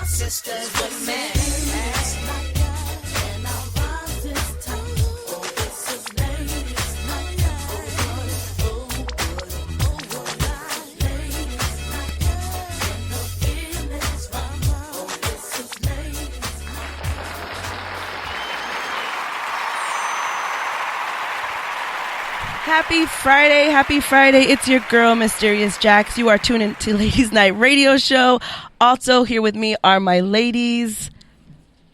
sisters with me. Happy Friday, happy Friday. It's your girl, Mysterious Jax. You are tuned into Ladies Night Radio Show. Also here with me are my ladies.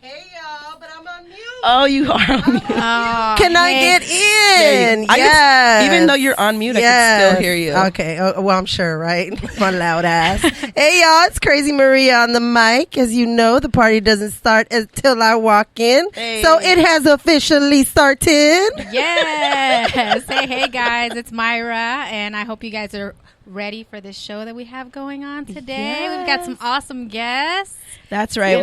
Hey y'all, but I'm on mute. Oh, you are on mute. Can I get in? Yes. Even though you're on mute, I can still hear you. Okay. Well, I'm sure, right? My loud ass. Hey y'all, it's Crazy Maria on the mic. As you know, the party doesn't start until I walk in. Hey. So it has officially started. Yes. Hey guys, it's Myra, and I hope you guys are ready for this show that we have going on today. Yes. We've got some awesome guests. That's right.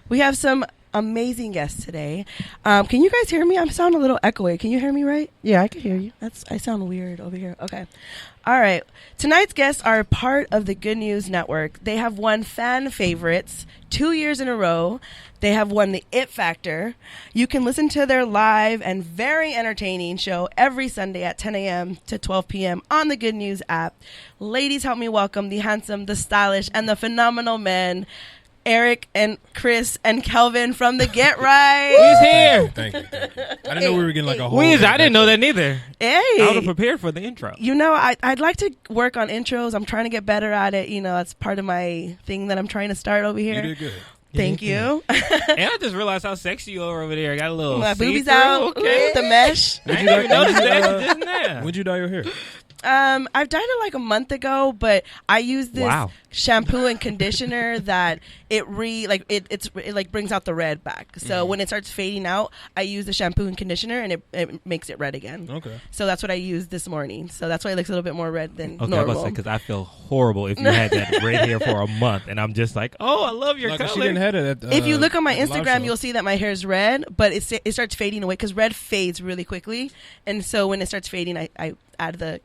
We have some amazing guests today. Can you guys hear me? I sound a little echoey. Can you hear me right? Yeah, I can hear you. I sound weird over here. Okay. All right. Tonight's guests are part of the Good News Network. They have won fan favorites 2 years in a row. They have won the It Factor. You can listen to their live and very entertaining show every Sunday at 10 a.m. to 12 p.m. on the Good News app. Ladies, help me welcome the handsome, the stylish, and the phenomenal men, Eric and Chris and Kelvin from the Get Right. He's here. Thank you. I didn't know we were getting like a whole. I didn't know that neither. Hey. I would have prepared for the intro. You know, I'd like to work on intros. I'm trying to get better at it. You know, that's part of my thing that I'm trying to start over here. You did good. Thank you. And I just realized how sexy you are over there. I got a little My boobies see-through. out. Okay. With the mesh. I didn't even notice that just now. When'd you dye your hair? I've dyed it like a month ago, but I use this shampoo and conditioner that it brings out the red back. So when it starts fading out, I use the shampoo and conditioner, and it makes it red again. Okay. So that's what I used this morning. So that's why it looks a little bit more red than Okay, normal. I was about to say, because I feel horrible if you had that red hair for a month, and I'm just like, oh, I love your color. She didn't have it at, if you look on my at the live Instagram, show. you'll see that my hair is red, but it starts fading away because red fades really quickly. And so when it starts fading, I add the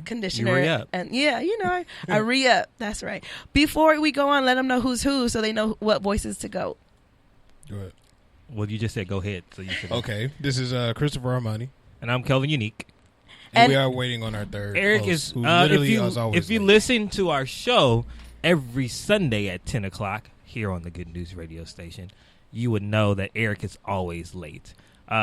conditioner. You re-up. And yeah, you know, I re-up. That's right. Before we go on, let them know who's who so they know what voices to go. Go ahead. Well, you just said go ahead. So you should. Okay. This is Christopher Armani. And I'm Kelvin Unique. And we are waiting on our third Eric host, is, who literally if is always if you late. listen to our show every Sunday at 10 o'clock here on the Good News radio station, you would know that Eric is always late.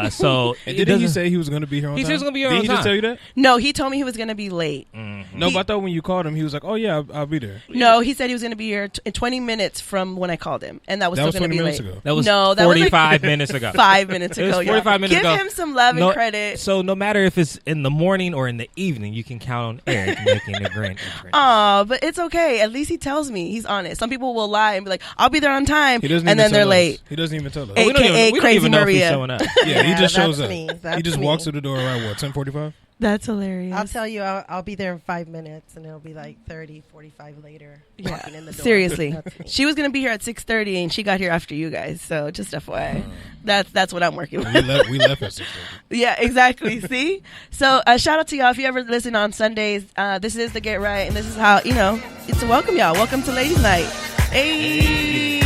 So And didn't he say he was going to be here on time? He said he was going to be here Didn't on he time. just tell you that? No, he told me he was going to be late. Mm-hmm. No, but I thought when you called him, he was like, oh, yeah, I'll be there. No, he said he was going to be here in 20 minutes from when I called him. And that was still going to be 20 minutes late. ago. That was No, that was 45 minutes ago. 5 minutes It was ago. 45 minutes Give ago. him some love and credit. So no matter if it's in the morning or in the evening, you can count on Eric making a grand entrance. Oh, but it's okay. At least he tells me. He's honest. Some people will lie and be like, I'll be there on time. He doesn't And even then they're tell us. late. He doesn't even tell us. Hey, we don't AKA even Crazy know if he's Maria. showing up. Yeah, he just shows up. That's He just me. walks through the door around, what, 10:45? That's hilarious. I'll tell you, I'll be there in 5 minutes, and it'll be like 30, 45 later. Walking in the door. Seriously. That's me. She was going to be here at 6:30 and she got here after you guys. So just FYI. That's what I'm working with. We left at 6:30. Yeah, exactly. See? So shout out to y'all. If you ever listen on Sundays, this is the Get Right. And this is how, you know, it's a welcome y'all. Welcome to Ladies Night. Hey.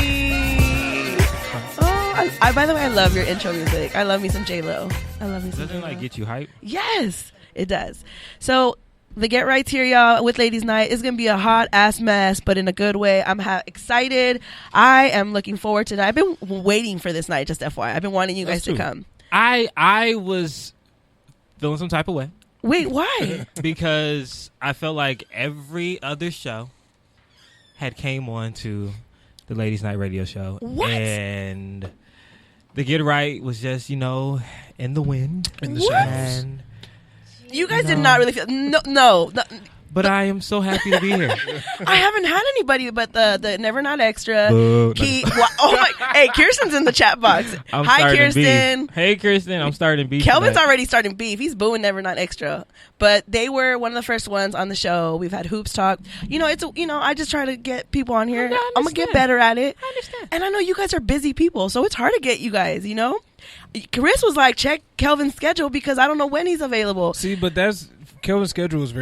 Oh, by the way, I love your intro music. I love me some J-Lo. I love me some Doesn't it J-Lo. like get you hype? Yes, it does. So the Get Right's here, y'all, with Ladies Night. It's going to be a hot-ass mess, but in a good way. I'm excited. I am looking forward to that. I've been waiting for this night, just FYI. I've been wanting you guys to come. I was feeling some type of way. Wait, why? Because I felt like every other show had came on to the Ladies Night radio show. What? And the Get Right was just, you know, in the wind. In the What? shadows. And, You guys did not really feel... No. but I am so happy to be here. I haven't had anybody but the Never Not Extra. Boo. Hey, Kirsten's in the chat box. I'm Hi, starting Kirsten. beef. Hey, Kirsten. I'm starting beef. Kelvin's tonight. already starting beef. He's booing Never Not Extra. But they were one of the first ones on the show. We've had Hoops Talk. You know, I just try to get people on here. I I'm going to get better at it. I understand. And I know you guys are busy people, so it's hard to get you guys, you know? Chris was like, check Kelvin's schedule because I don't know when he's available. See, but that's Kelvin's schedule is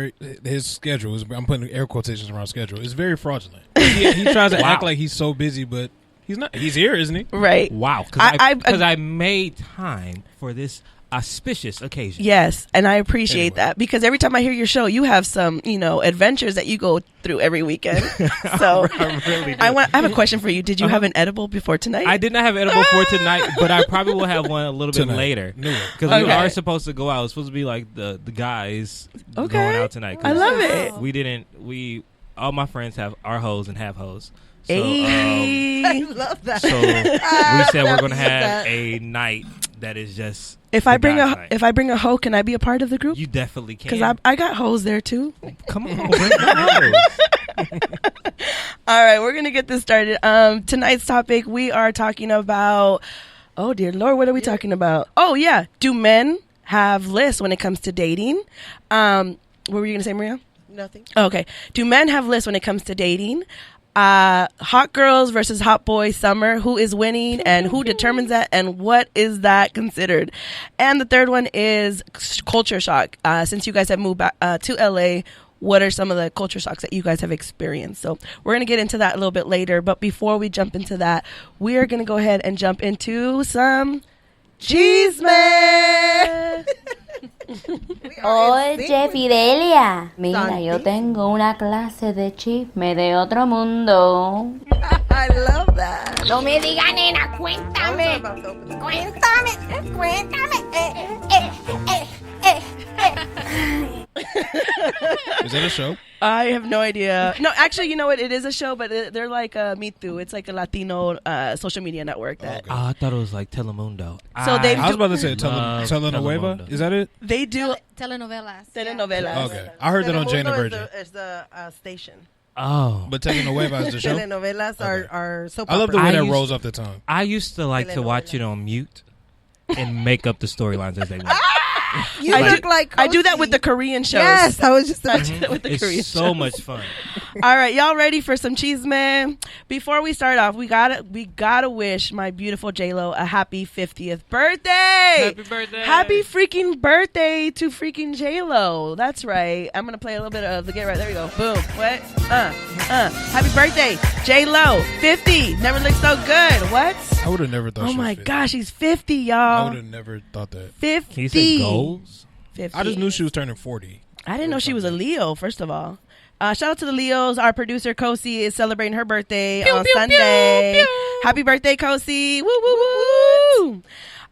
his schedule is, I'm putting air quotations around schedule, is very fraudulent. He tries to act like he's so busy, but he's not. He's here, isn't he? Right. Wow. Because I made time for this auspicious occasion. Yes, and I appreciate that because every time I hear your show, you have some, adventures that you go through every weekend. So I really do. I have a question for you. Did you have an edible before tonight? I did not have edible for tonight, but I probably will have one a little bit later because we are supposed to go out. It's supposed to be like the guys going out tonight. I love it. We all my friends are hoes and have hoes. So, I love that. So we said we're going to have a night that is just. If I bring a hoe, can I be a part of the group? You definitely can. Because I got hoes there too. Come on, bring the hoes. All right, we're gonna get this started. Tonight's topic, we are talking about. Oh dear Lord, what are we talking about? Oh yeah, do men have lists when it comes to dating? What were you gonna say, Maria? Nothing. Okay. Do men have lists when it comes to dating? Hot girls versus hot boys summer. Who is winning and who determines that and what is that considered? And the third one is culture shock. Since you guys have moved back to LA, what are some of the culture shocks that you guys have experienced? So we're going to get into that a little bit later. But before we jump into that, we are going to go ahead and jump into some chisme. Oye, Fidelia, mira, yo tengo una clase de chisme de otro mundo. I love that. No me diga, nena, cuéntame. Is that a show? I have no idea. No, actually, you know what? It is a show, but they're like Me Too. It's like a Latino social media network. That I thought it was like Telemundo. So I was about to say Telenueva. Is that it? They do Telenovelas. telenovelas. Okay. I heard that on Jane the Virgin. Is the station. Oh. But Telenueva is the show? Telenovelas are soap I love the operas. way that rolls off the tongue. I used to like to watch it on mute and make up the storylines as they went. You look like I do that with the Korean shows. Yes, I was just I do that with the Korean It's so shows. much fun. All right, y'all ready for some cheese, man? Before we start off, we gotta wish my beautiful J-Lo a happy 50th birthday. Happy birthday. Happy freaking birthday to freaking J-Lo. That's right. I'm gonna play a little bit of the Get Right. There we go. Boom. What? Happy birthday, J-Lo. 50. Never looked so good. What? I would have never thought Oh she was my 50. gosh, she's 50, I y'all. would have never thought that. 50. Can you say goals? 50. I just knew she was turning 40. I didn't know she was a Leo, first of all. Shout out to the Leos. Our producer, Kosi, is celebrating her birthday on Sunday. Happy birthday, Kosi. Woo, woo, woo.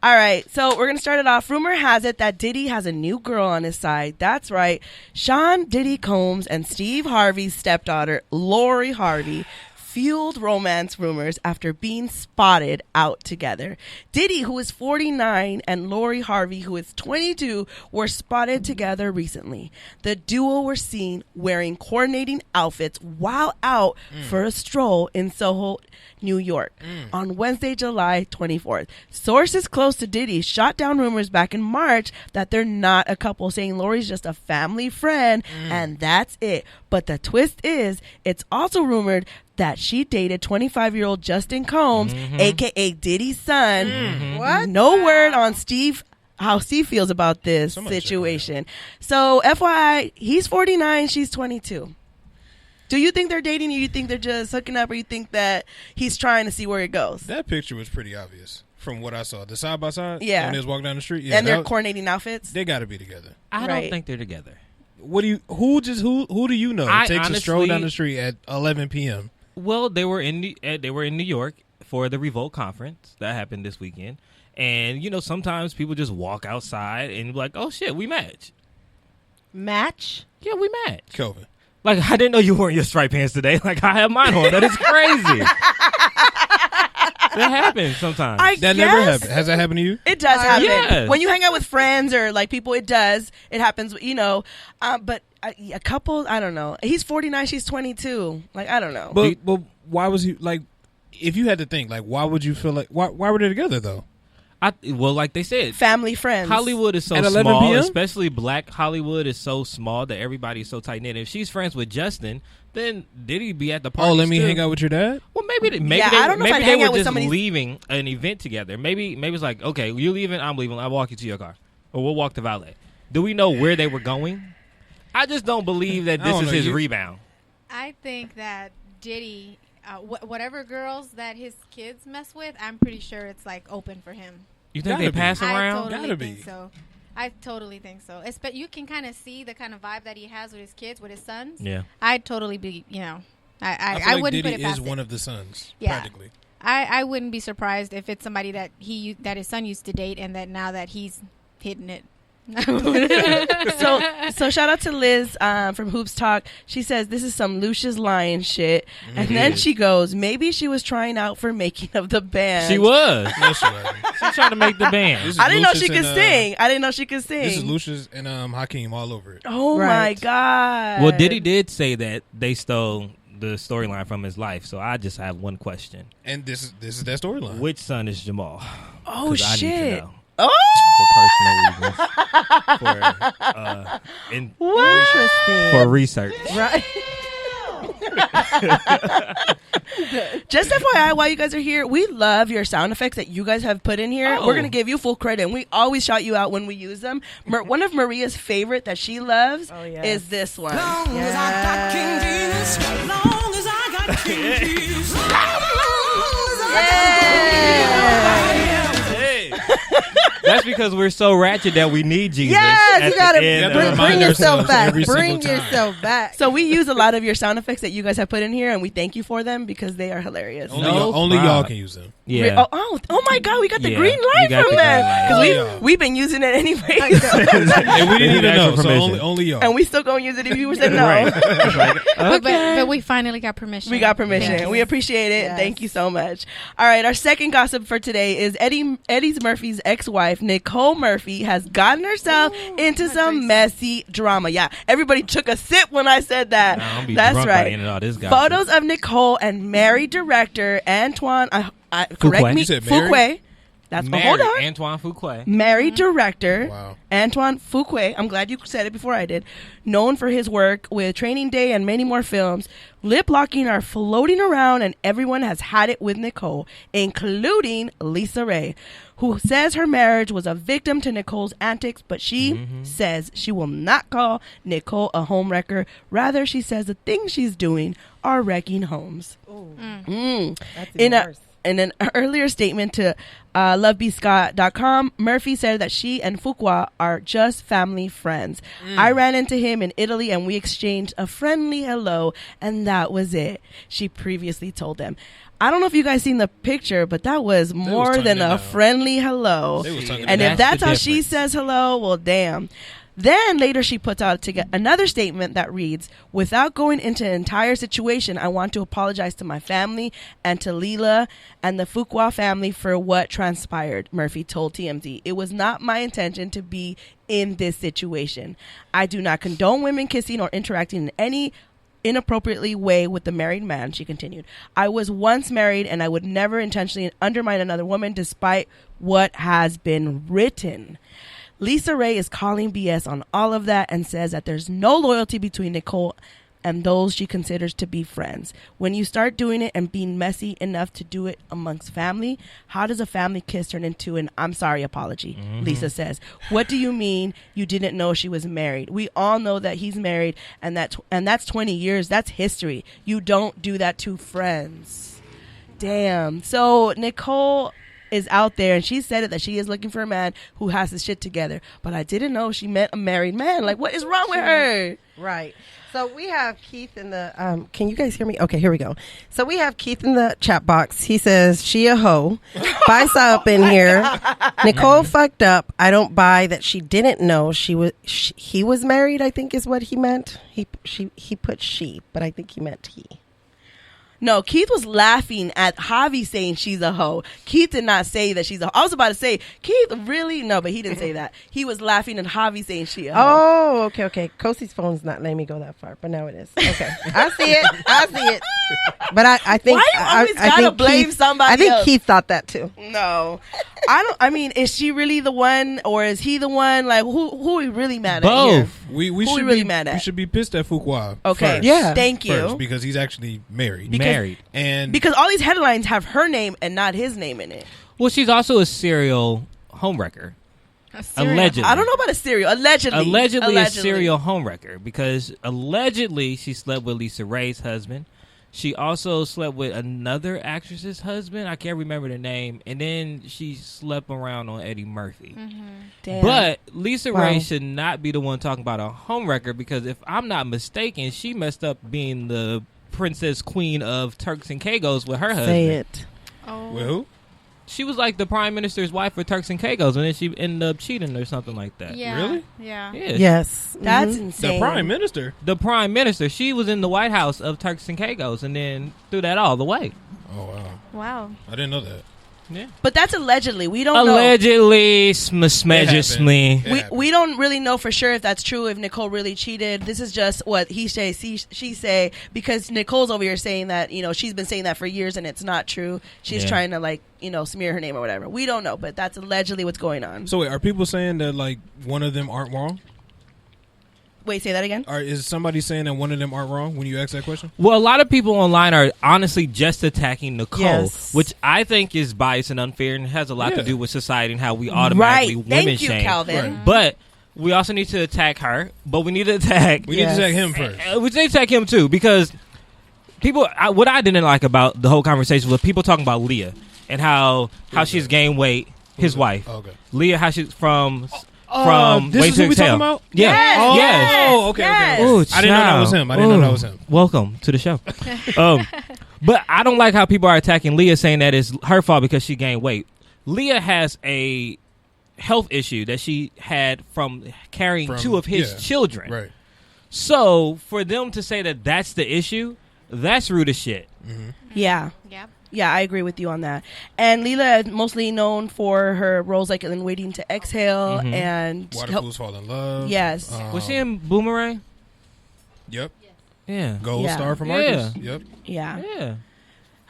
All right, so we're going to start it off. Rumor has it that Diddy has a new girl on his side. That's right. Sean Diddy Combs and Steve Harvey's stepdaughter, Lori Harvey, fueled romance rumors after being spotted out together. Diddy, who is 49, and Lori Harvey, who is 22, were spotted together recently. The duo were seen wearing coordinating outfits while out for a stroll in Soho, New York on Wednesday, July 24th. Sources close to Diddy shot down rumors back in March that they're not a couple, saying Lori's just a family friend and that's it. But the twist is, it's also rumored that she dated 25-year-old Justin Combs, a.k.a. Diddy's son. What? No word on how Steve feels about this situation. So, FYI, he's 49, she's 22. Do you think they're dating, or you think they're just hooking up, or you think that he's trying to see where it goes? That picture was pretty obvious from what I saw. The side by side, Yeah. when they was walking down the street, yeah, And they're coordinating outfits? they got to be together. I Right. don't think they're together. What do you? Who do you know I takes a stroll honestly- down the street at 11 p.m.? Well, they were in New York for the Revolt conference that happened this weekend, and sometimes people just walk outside and be like, "Oh shit, we match." Match? Yeah, we match. Kelvin. Like, I didn't know you were wearing your striped pants today. Like, I have mine on. That is crazy. That happens sometimes. That never happened. Has that happened to you? It does happen. Yes. When you hang out with friends or like people, it does. It happens, but a couple, I don't know. He's 49, she's 22. Like, I don't know. But why was he like? If you had to think, like, why would you feel like? Why were they together though? Well, like they said, Family friends. Hollywood is so At 11 small, p.m.? especially black Hollywood is so small that everybody's so tight knit. If she's friends with Justin, then Diddy be at the party. Oh, let me still. hang out with your dad. Well, maybe Yeah, I don't know if I'd maybe hang they out were with just somebody's- leaving an event together. Maybe it's like, okay, you leaving, I'm leaving. I'll walk you to your car, or we'll walk to valet. Do we know where they were going? I just don't believe that this is his rebound. I think that Diddy, whatever girls that his kids mess with, I'm pretty sure it's like open for him. You think they pass around? I totally think so. I totally think so. But you can kind of see the kind of vibe that he has with his kids, with his sons. Yeah. I'd totally be, I feel like wouldn't Diddy put it past is one of the sons, Yeah. practically. I wouldn't be surprised if it's somebody that that his son used to date, and that now that he's hitting it. So shout out to Liz from Hoops Talk. She says this is some Lucious Lion shit, and then she goes, maybe she was trying out for making of the band. She was. No, she wasn't. She's trying to make the band. I didn't know she could sing. I didn't know she could sing. This is Lucius and Hakeem all over it. Oh my God. Well, Diddy did say that they stole the storyline from his life. So I just have one question. And this is that storyline. Which son is Jamal? Oh shit. I need to know. Oh, for personal reasons. interesting. For research. Right. Just FYI, while you guys are here, we love your sound effects that you guys have put in here. We're going to give you full credit, and we always shout you out when we use them. One of Maria's favorite that she loves is this one. Long as I got King Jesus, long as I got King Jesus, long as I got That's because we're so ratchet that we need Jesus. Yes, at you gotta the end bring of- yourself back. every single Bring time. yourself back. So we use a lot of your sound effects that you guys have put in here, and we thank you for them because they are hilarious. Only y'all can use them. Yeah. Oh my God, we got the Yeah, green you light got from the them green light. because Yeah. we've been using it anyway, And we didn't even know, Ask for so permission. only y'all. and we still gonna use it if you said no. Right. It's like, But we finally got permission. We got permission. Yes. We appreciate it. Yes. Thank you so much. All right, our second gossip for today is Eddie Murphy's ex-wife, Nicole Murphy, has gotten herself into some messy drama. Yeah, everybody took a sip when I said that. Nah, I'm gonna be That's drunk by the right. end of all this gossip. Photos of Nicole and married director Antoine. Correct me, You said married? Fuqua. That's hold on. Antoine Fuqua. Married director Wow. Antoine Fuqua, I'm glad you said it before I did, known for his work with Training Day and many more films. Lip locking are floating around, and everyone has had it with Nicole, including Lisa Ray, who says her marriage was a victim to Nicole's antics, but she says she will not call Nicole a homewrecker. Rather, she says the things she's doing are wrecking homes. That's even worse. In an earlier statement to lovebscott.com, Murphy said that she and Fuqua are just family friends. I ran into him in Italy and we exchanged a friendly hello, and that was it, she previously told them. I don't know if you guys seen the picture, but that was more tonguing than it a down. friendly hello. They was tonguing it And down. if That's that's the how she difference. says hello, well, damn. Then later she puts out another statement that reads, without going into an entire situation, I want to apologize to my family and to Leela and the Fuqua family for what transpired, Murphy told TMZ. It was not my intention to be in this situation. I do not condone women kissing or interacting in any inappropriately way with the married man, she continued. I was once married and I would never intentionally undermine another woman despite what has been written. Lisa Ray is calling BS on all of that and says that there's no loyalty between Nicole and those she considers to be friends. When you start doing it and being messy enough to do it amongst family, how does a family kiss turn into an I'm sorry apology? Lisa says. What do you mean you didn't know she was married? We all know that he's married, and that's 20 years. That's history. You don't do that to friends. Damn. So Nicole is out there, and she said it that she is looking for a man who has his shit together. But I didn't know she met a married man. Like, what is wrong with her? Right. So we have Keith in the can you guys hear me? Okay, here we go. So we have Keith in the chat box. He says she a hoe. Bicep up in here. Nicole fucked up. I don't buy that she didn't know he was married, I think is what he meant. He put she, but I think he meant he. No, Keith was laughing at Javi saying she's a hoe. Keith did not say that she's a hoe. I was about to say, Keith, really? No, but he didn't say that. He was laughing at Javi saying she a hoe. Oh, okay. Kosi's phone's not letting me go that far, but now it is. Okay. I see it. But I think... Why you always gotta blame somebody I think else? Keith thought that too. No. I mean, is she really the one, or is he the one? Like, who are we really mad at here? Both. We Who should we really be mad at? We should be pissed at Fuqua. Okay. first. Yeah. Thank you. First, because he's actually married. Married. And Because all these headlines have her name and not his name in it. Well, she's also a serial homewrecker. Allegedly. I don't know about a serial. Allegedly a serial homewrecker because allegedly she slept with Lisa Ray's husband. She also slept with another actress's husband. I can't remember the name. And then she slept around on Eddie Murphy. Damn. But Lisa Ray should not be the one talking about a homewrecker because if I'm not mistaken, she messed up being the princess queen of Turks and Caicos with her husband. Say it. Oh. With who? She was like the prime minister's wife for Turks and Caicos, and then she ended up cheating or something like that. Yeah. Really? Yeah. Yeah. Yes. That's Mhm. insane. The prime minister. The prime minister. She was in the White House of Turks and Caicos, and then threw that all the way. Oh wow. Wow. I didn't know that. Yeah. But that's allegedly. We don't know. Allegedly, It smedgely. happened. We don't really know for sure if that's true, if Nicole really cheated. This is just what he say, she say, because Nicole's over here saying that, she's been saying that for years and it's not true. She's trying to smear her name or whatever. We don't know, but that's allegedly what's going on. So wait, are people saying that like one of them aren't wrong? Wait, say that again? Or is somebody saying that one of them aren't wrong when you ask that question? Well, a lot of people online are honestly just attacking Nicole, Yes. which I think is biased and unfair and has a lot to Yeah. do with society and how we automatically Right. women Thank you, shame. Calvin. Right. But we also need to attack her, but we need to attack... We need to attack him first. We need to attack him too because people... what I didn't like about the whole conversation was people talking about Leah and how she's gained weight, his wife. Okay. Leah, how she's from this Wait is to what we Exhale. talking about? Yeah. Yes. Oh, Yes. okay. Yes. Okay. Ooh, I didn't know that was child. him. I didn't know that was him. Welcome to the show. But I don't like how people are attacking Leah, saying that it's her fault because she gained weight. Leah has a health issue that she had from carrying two of his children. Right. So for them to say that that's the issue, that's rude as shit. Yeah. Yep. Yeah, I agree with you on that. And Leela is mostly known for her roles like in Waiting to Exhale and... Waterfools Fall in Love. Yes. Was she in Boomerang? Yep. Yeah. Gold Yeah. star for Yeah. Marcus. Yep. Yeah. Yeah.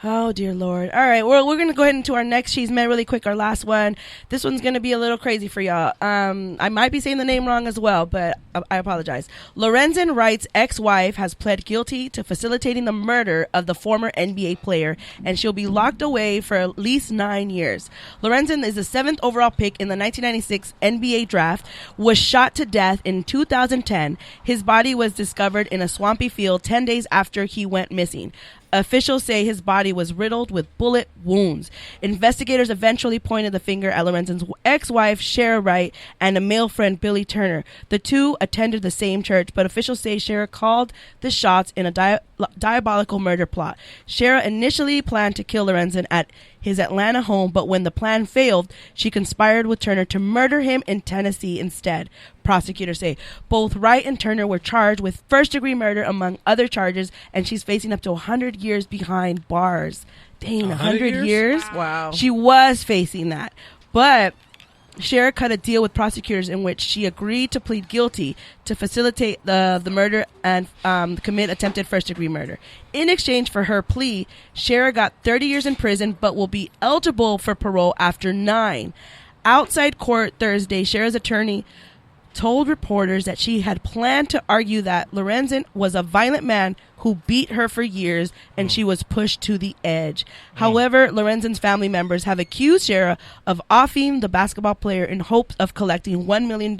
Oh, dear Lord. All right. Well, we're going to go ahead into our next She's Met really quick, our last one. This one's going to be a little crazy for y'all. I might be saying the name wrong as well, but I apologize. Lorenzen Wright's ex-wife has pled guilty to facilitating the murder of the former NBA player, and she'll be locked away for at least 9 years. Lorenzen is the 7th overall pick in the 1996 NBA draft, was shot to death in 2010. His body was discovered in a swampy field 10 days after he went missing. Officials say his body was riddled with bullet wounds. Investigators eventually pointed the finger at Lorenzen's ex-wife, Shara Wright, and a male friend, Billy Turner. The two attended the same church, but officials say Shara called the shots in a diabolical murder plot. Shara initially planned to kill Lorenzen at his Atlanta home, but when the plan failed, she conspired with Turner to murder him in Tennessee instead. Prosecutors say both Wright and Turner were charged with first-degree murder, among other charges, and she's facing up to 100 years behind bars. Dang, 100 years? Wow. She was facing that. But Shara cut a deal with prosecutors in which she agreed to plead guilty to facilitate the murder and commit attempted first-degree murder. In exchange for her plea, Shara got 30 years in prison but will be eligible for parole after 9. Outside court Thursday, Shara's attorney told reporters that she had planned to argue that Lorenzen was a violent man who beat her for years and she was pushed to the edge. However, Lorenzen's family members have accused Shara of offing the basketball player in hopes of collecting $1 million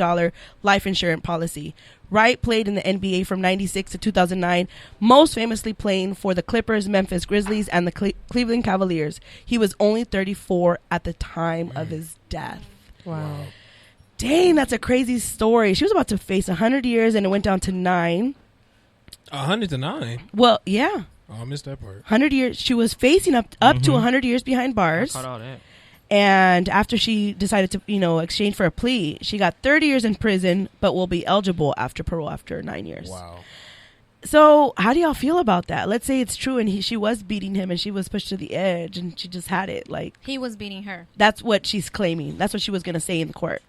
life insurance policy. Wright played in the NBA from 96 to 2009, most famously playing for the Clippers, Memphis Grizzlies, and the Cleveland Cavaliers. He was only 34 at the time of his death. Wow. Dang, that's a crazy story. She was about to face 100 years and it went down to 9. 100 to 9. Well, yeah. Oh, I missed that part. 100 years. She was facing up to 100 years behind bars. Caught all that. And after she decided to, exchange for a plea, she got 30 years in prison, but will be eligible after parole after 9 years. Wow. So how do y'all feel about that? Let's say it's true and she was beating him and she was pushed to the edge and she just had it. Like, He was beating her. that's what she's claiming. That's what she was going to say in the court.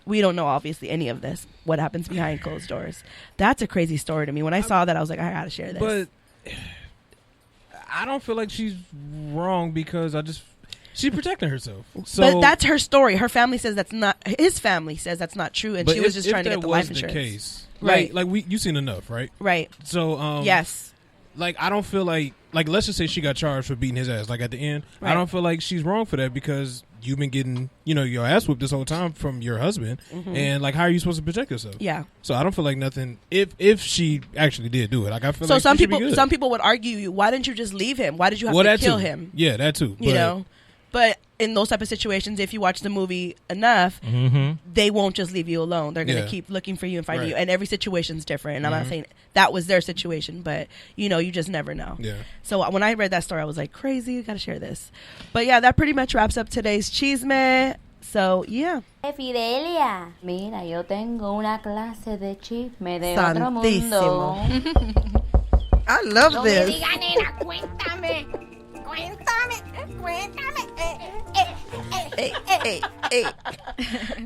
We don't know, obviously, any of this, what happens behind closed doors. That's a crazy story to me. When I saw that, I was like, I got to share this. But I don't feel like she's wrong because she's protecting herself. So, but that's her story. Her family says that's not, his family says that's not true, and but she was just if trying to that get the was life insurance. Case, Right. Like you've seen enough, right? Right. So, Yes. like I don't feel like let's just say she got charged for beating his ass. Like at the end, Right. I don't feel like she's wrong for that because you've been getting your ass whooped this whole time from your husband, and like how are you supposed to protect yourself? Yeah. So I don't feel like nothing. If she actually did do it, like I feel So like some she should be people good. would argue, why didn't you just leave him? Why did you have to that kill too. him? Yeah, that too. You know. But in those type of situations, if you watch the movie enough, they won't just leave you alone. They're going to keep looking for you and finding Right. you. And every situation's different. And I'm not saying that was their situation, but you just never know. Yeah. So when I read that story, I was like, crazy, you got to share this. But yeah, that pretty much wraps up today's Chisme. So yeah. Fidelia, mira, yo tengo una clase de chisme de otro Santísimo. mundo. I love this. Hey.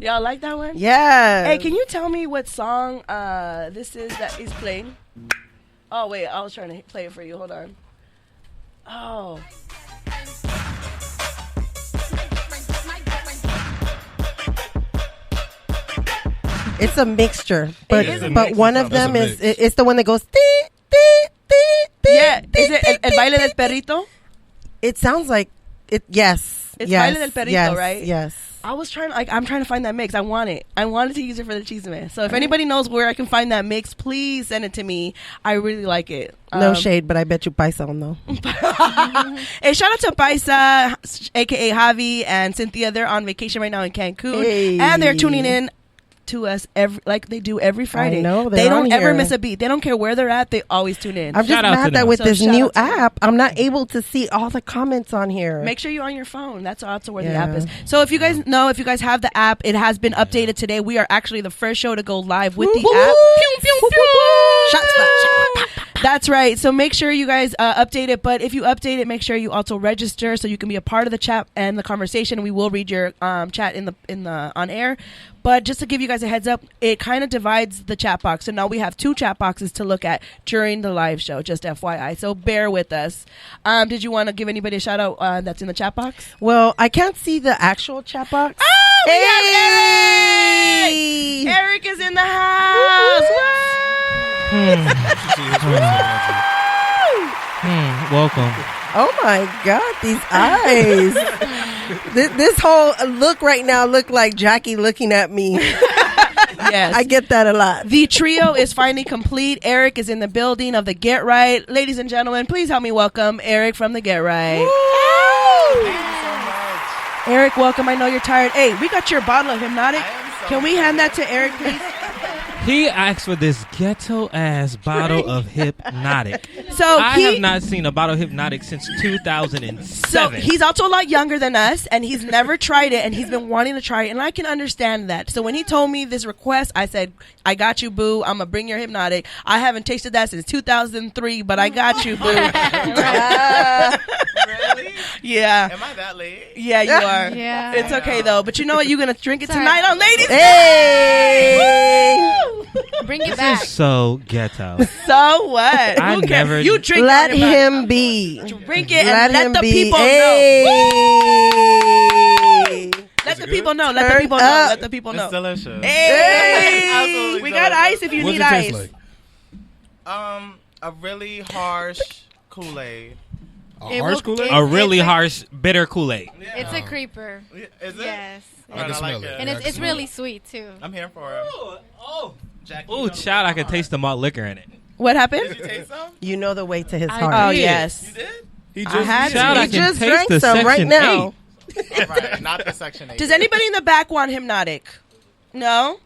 Y'all like that one? Yes. Hey, can you tell me what song this is that he's playing? Oh, wait, I was trying to play it for you. Hold on. Oh. It's a mixture, but is a but one of That's them a is mix. it's the one that goes. "Tee, tee, tee, tee, Yeah, is tee, it tee, El tee, Baile tee, del Perrito? It sounds like it. Yes, It's yes, Baile del Perrito, yes, right? Yes. I was trying, I'm trying to find that mix. I want it. I wanted to use it for the Chisme. So if anybody knows where I can find that mix, please send it to me. I really like it. No shade, but I bet you paisa on though. Hey, shout out to Paisa, aka Javi and Cynthia. They're on vacation right now in Cancun, Hey. and they're tuning in to us like they do every Friday. know, they they're don't on ever here. miss a beat. They don't care where they're at. They always tune in. I'm just Shout out to mad that them. with So this shout new out to them. app, I'm not able to see all the comments on here. Make sure you're on your phone. That's also where the Yeah. app is. So if you guys have the app, it has been updated today. We are actually the first show to go live with the app. Shots fired. That's right. So make sure you guys update it. But if you update it, make sure you also register so you can be a part of the chat and the conversation. We will read your chat in the on air. But just to give you guys a heads up, it kind of divides the chat box. So now we have 2 chat boxes to look at during the live show. Just FYI. So bear with us. Did you want to give anybody a shout out that's in the chat box? Well, I can't see the actual chat box. Oh, we have Eric! Hey! Eric is in the house. Welcome. Oh my God, these eyes. this whole look right now look like Jackie looking at me. Yes. I get that a lot. The trio is finally complete. Eric is in the building of the Get Right. Ladies and gentlemen, please help me welcome Eric from the Get Right. Eric, welcome. I know you're tired. Hey, we got your bottle of Hypnotic. Can we hand that to Eric, please? He asked for this ghetto ass bottle of Hypnotic. So I have not seen a bottle of Hypnotic since 2007. So he's also a lot younger than us, and he's never tried it, and he's been wanting to try it, and I can understand that. So when he told me this request, I said, I got you, boo. I'm going to bring your Hypnotic. I haven't tasted that since 2003, but I got you, boo. Really? Yeah. Am I that late? Yeah, you are. Yeah. It's okay, though. But you know what? You're going to drink it Sorry. tonight on Ladies' Hey! Bring it This back. is so ghetto. So what? I Who cares? never- You drink Let that Hypnotic. him be. Drink it and let him the be. people know. Hey! Let the it people good? know. Let the Turn people know. up. Let the people It's know. delicious. Hey! Absolutely We got delicious. ice if you What's need it taste ice. like? A really harsh Kool-Aid. A It harsh will- Kool-Aid? it- A really it's a- harsh, bitter Kool-Aid. It's a creeper. Is it? Yes. I can smell it. And I it's can smell really it. sweet too. I'm here for it. Oh, Jackie, ooh, child! I can taste the malt liquor in it. What Did happened? you taste some? You know the way to his I heart. Oh, did. yes. You did? He I had Child, to. I He can just taste drank the some right Section now. 8. All right, not the Section 8. Does anybody in the back want Hypnotic? No?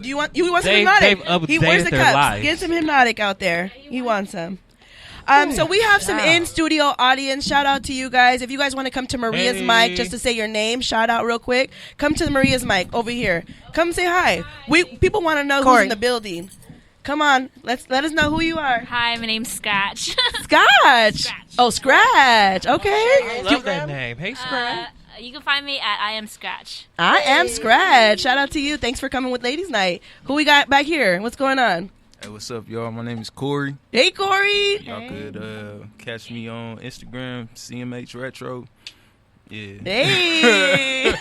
Do you want some Hypnotic? They've Where's updated the their cups? lives. Get some Hypnotic out there. He wants some. So we have some in-studio audience. Shout out to you guys. If you guys want to come to Maria's Hey. mic just to say your name, shout out real quick. Come to Maria's mic over here. Come say hi. People want to know who's Corey. in the building. Come on. Let us know who you are. Hi, my name's Scratch. Scotch. Oh, Scratch. Okay. I love that name. Hey, Scratch. You can find me at I Am Scratch. I am Scratch. Shout out to you. Thanks for coming with Ladies Night. Who we got back here? What's going on? Hey, what's up, y'all? My name is Corey. Hey, Corey. Y'all could catch me on Instagram, CMH Retro. Yeah. Hey.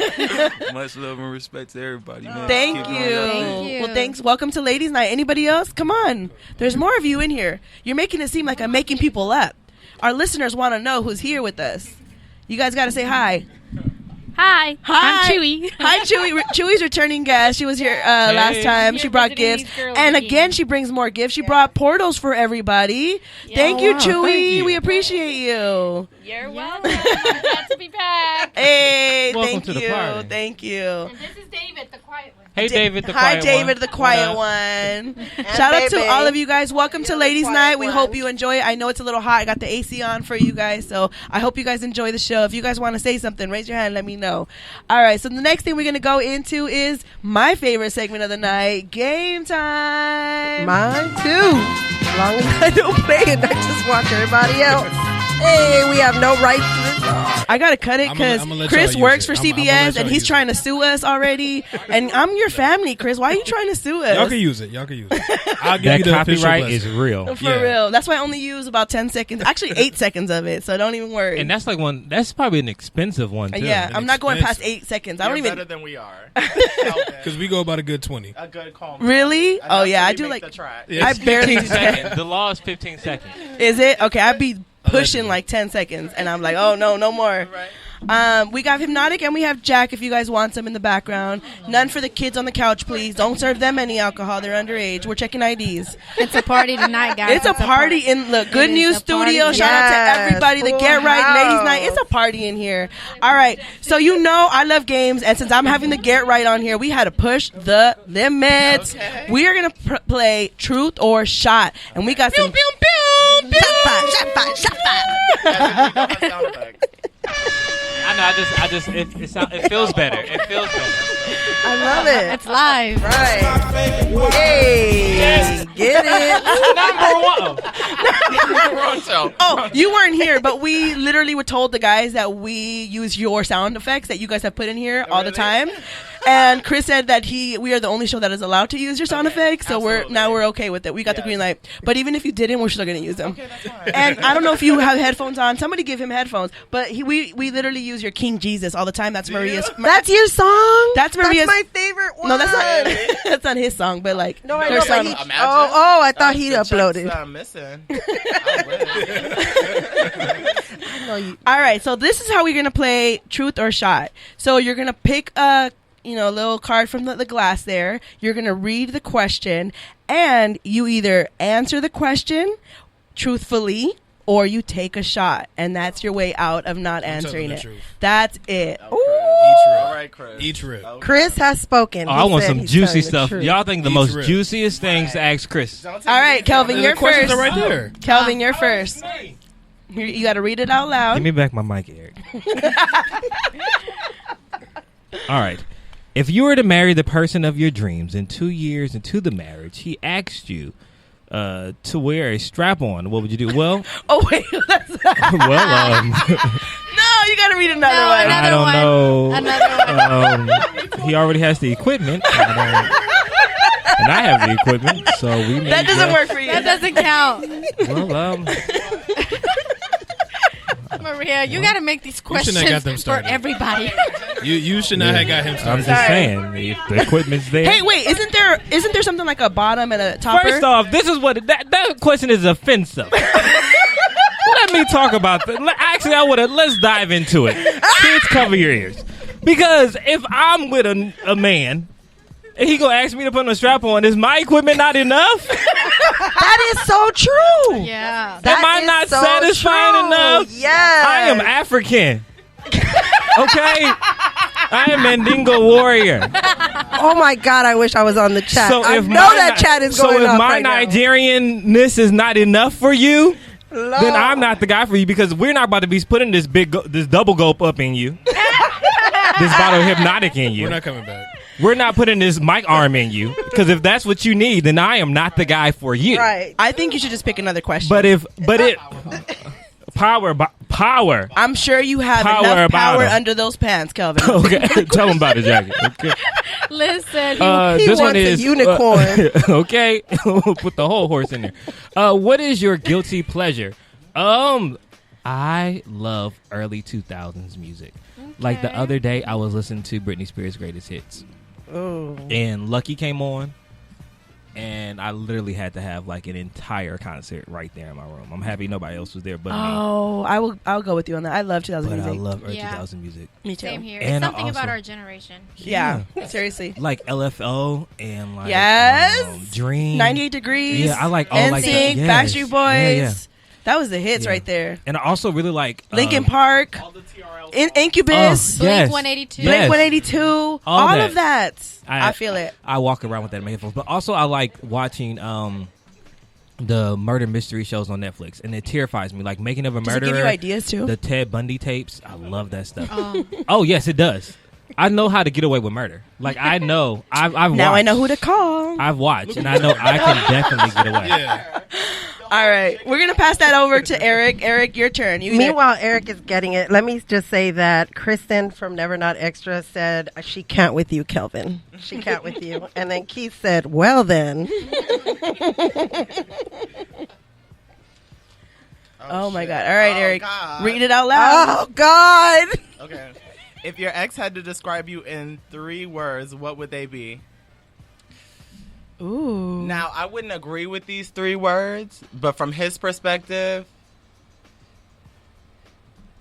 Much love and respect to everybody, man. Thank Keep you. doing your thing. Thank you. Well, thanks. Welcome to Ladies Night. Anybody else? Come on. There's more of you in here. You're making it seem like I'm making people up. Our listeners want to know who's here with us. You guys got to say hi. Hi. Hi. I'm Chewy. Hi, Chewy. Chewy's returning guest. She was here last time. She brought gifts. And again, she brings more gifts. She brought portals for everybody. Thank you, wow. Chewy. Thank you. We appreciate you. You're welcome. I'm glad to be back. Hey, Welcome thank to the you. party. Thank you. And this is David, the quiet one. Hey, David, the Hi, quiet David, one. the quiet What up? one. Shout out to baby. all of you guys. Welcome to You're the Ladies quiet Night. We one. hope you enjoy it. I know it's a little hot. I got the AC on for you guys, so I hope you guys enjoy the show. If you guys want to say something, raise your hand. Let me know. All right, so the next thing we're going to go into is my favorite segment of the night, game time. Mine too. As long as I don't play it, I just watch everybody else. Hey, we have no right to this song. I gotta cut it I'ma because let Chris y'all works use for it. I'ma let CBS y'all and he's use trying to sue us already. And I'm your family, Chris. Why are you trying to sue us? Y'all can use it. Y'all can use it. I'll give That you the official copyright blessing. is real. For Yeah. real. That's why I only use about 10 seconds. Actually, 8 seconds of it. So don't even worry. And that's like one. That's probably an expensive one too. Yeah, I'm not going past Expensive. 8 seconds. I don't You're even. better than we are. Because we go about a good 20. A good call. Really? Enough Oh, so yeah, I we do make like. the track. Yeah. I barely 15 do seconds. 10. The law is 15 seconds. Is it? Okay, I'd be pushing Allegedly. like 10 seconds. And I'm like, oh, no more. We got Hypnotic and we have Jack if you guys want some in the background. None for the kids on the couch, please. Don't serve them any alcohol. They're underage. We're checking IDs. It's a party tonight, guys. It's a party in the Good It is News a party studio. Shout out to Yes, everybody. The full Get Right house. Ladies Night. It's a party in here. All right. So you know I love games, and since I'm having the Get Right on here, we had to push the limits. Okay. We are gonna play Truth or Shot, and we got some. Shot fire. Sound effects. I know. It feels better. It feels better. I love it. It's live. Right. Hey, get it. Number one. Oh, you weren't here, but we literally were told the guys that we use your sound effects that you guys have put in here all the time. And Chris said that we are the only show that is allowed to use your sound effects, so we're okay with it. We got the green light. But even if you didn't, we're still gonna use them. Okay, that's fine. And I don't know if you have headphones on. Somebody give him headphones. But we literally use your King Jesus all the time. That's Maria's. That's your song? That's Maria's. my favorite one. No, that's not. That's not his song. But like, No, I her know, but song. he, Imagine. I thought he'd The checks uploaded. that I'm missing. I wish. All right, so this is how we're gonna play Truth or Shot. So you're gonna pick a little card from the glass there. You're gonna read the question, and you either answer the question truthfully or you take a shot, and that's your way out of not answering the it. truth. That's it. Each All rip. right, Chris. Each rip. Okay. Chris has spoken. Oh, I He want said some he's juicy telling the stuff. truth. Y'all think the Each most rip. juiciest things to ask Chris. Don't take All right, it. Kelvin, The you're questions first. are right there. Kelvin, you're first. You got to read it out loud. Give me back my mic, Eric. All right. If you were to marry the person of your dreams in 2 years into the marriage, he asked you to wear a strap-on, what would you do? Well, Oh wait, that's well, no. You got to read another No, one. I don't know. Another one. He already has the equipment, and I have the equipment, so we may That doesn't work for you. That doesn't count. Well, Maria, you got to make these shouldn't have got them questions for started. everybody. You should not have got him I'm started. just saying, if the equipment's there. Hey, wait, isn't there something like a bottom and a topper? First off, this is what that question is offensive. Let me talk about that. Actually, let's dive into it. Kids, cover your ears, because if I'm with a man and he gonna ask me to put on a strap on, is my equipment not enough? That is so true. Yeah. That Am I is not so satisfying true. enough? Yes. I am African. Okay, I am Mandingo warrior. Oh my God! I wish I was on the chat. I know that chat is going So if off my right now. Nigerianness is not enough for you, Lord. then I'm not the guy for you, because we're not about to be putting this this double gulp up in you, this bottle of Hypnotic in you. We're not coming back. We're not putting this mic arm in you, because if that's what you need, then I am not the guy for you. Right. I think you should just pick another question. Power. I'm sure you have Power enough about power him. under those pants, Kelvin. Okay, tell him about it, Jackie. Okay. Listen. He This one wants a is unicorn. okay, we'll put the whole horse in there. What is your guilty pleasure? I love early 2000s music. Like the other day, I was listening to Britney Spears' Greatest Hits. Oh. And Lucky came on. And I literally had to have like an entire concert right there in my room. I'm happy nobody else was there but me. Oh, I'll go with you on that. I love 2000 But music. I love early 2000 music. Me too. Same here. And It's something also- about our generation. Yeah, seriously. Like LFO and like Yes. Dream. 98 Degrees. Yeah, I like all like NSYNC, that. Yes. Backstreet Boys. Yeah, yeah. That was the hits Yeah. right there. And I also really like Linkin Park. Incubus. Oh, yes. Blink 182. Yes. Blink 182. All that. of that. I feel it. I walk around with that in my headphones. But also I like watching the murder mystery shows on Netflix, and it terrifies me. Like Making of a Does it Murderer. give you ideas too? The Ted Bundy tapes. I love that stuff. Oh yes, it does. I know how to get away with murder. Like I know. I've Now watched. I know who to call. I've watched, and I know I can definitely get away. Yeah. All right, we're gonna pass that over to Eric. Eric, your turn. You Meanwhile, Eric is getting it. Let me just say that Kristen from Never Not Extra said she can't with you, Kelvin. She can't with you. And then Keith said, well then. Oh my God! All right, Eric, God. read it out loud. Oh, God. Okay. If your ex had to describe you in 3 words, what would they be? Ooh. Now, I wouldn't agree with these 3 words, but from his perspective,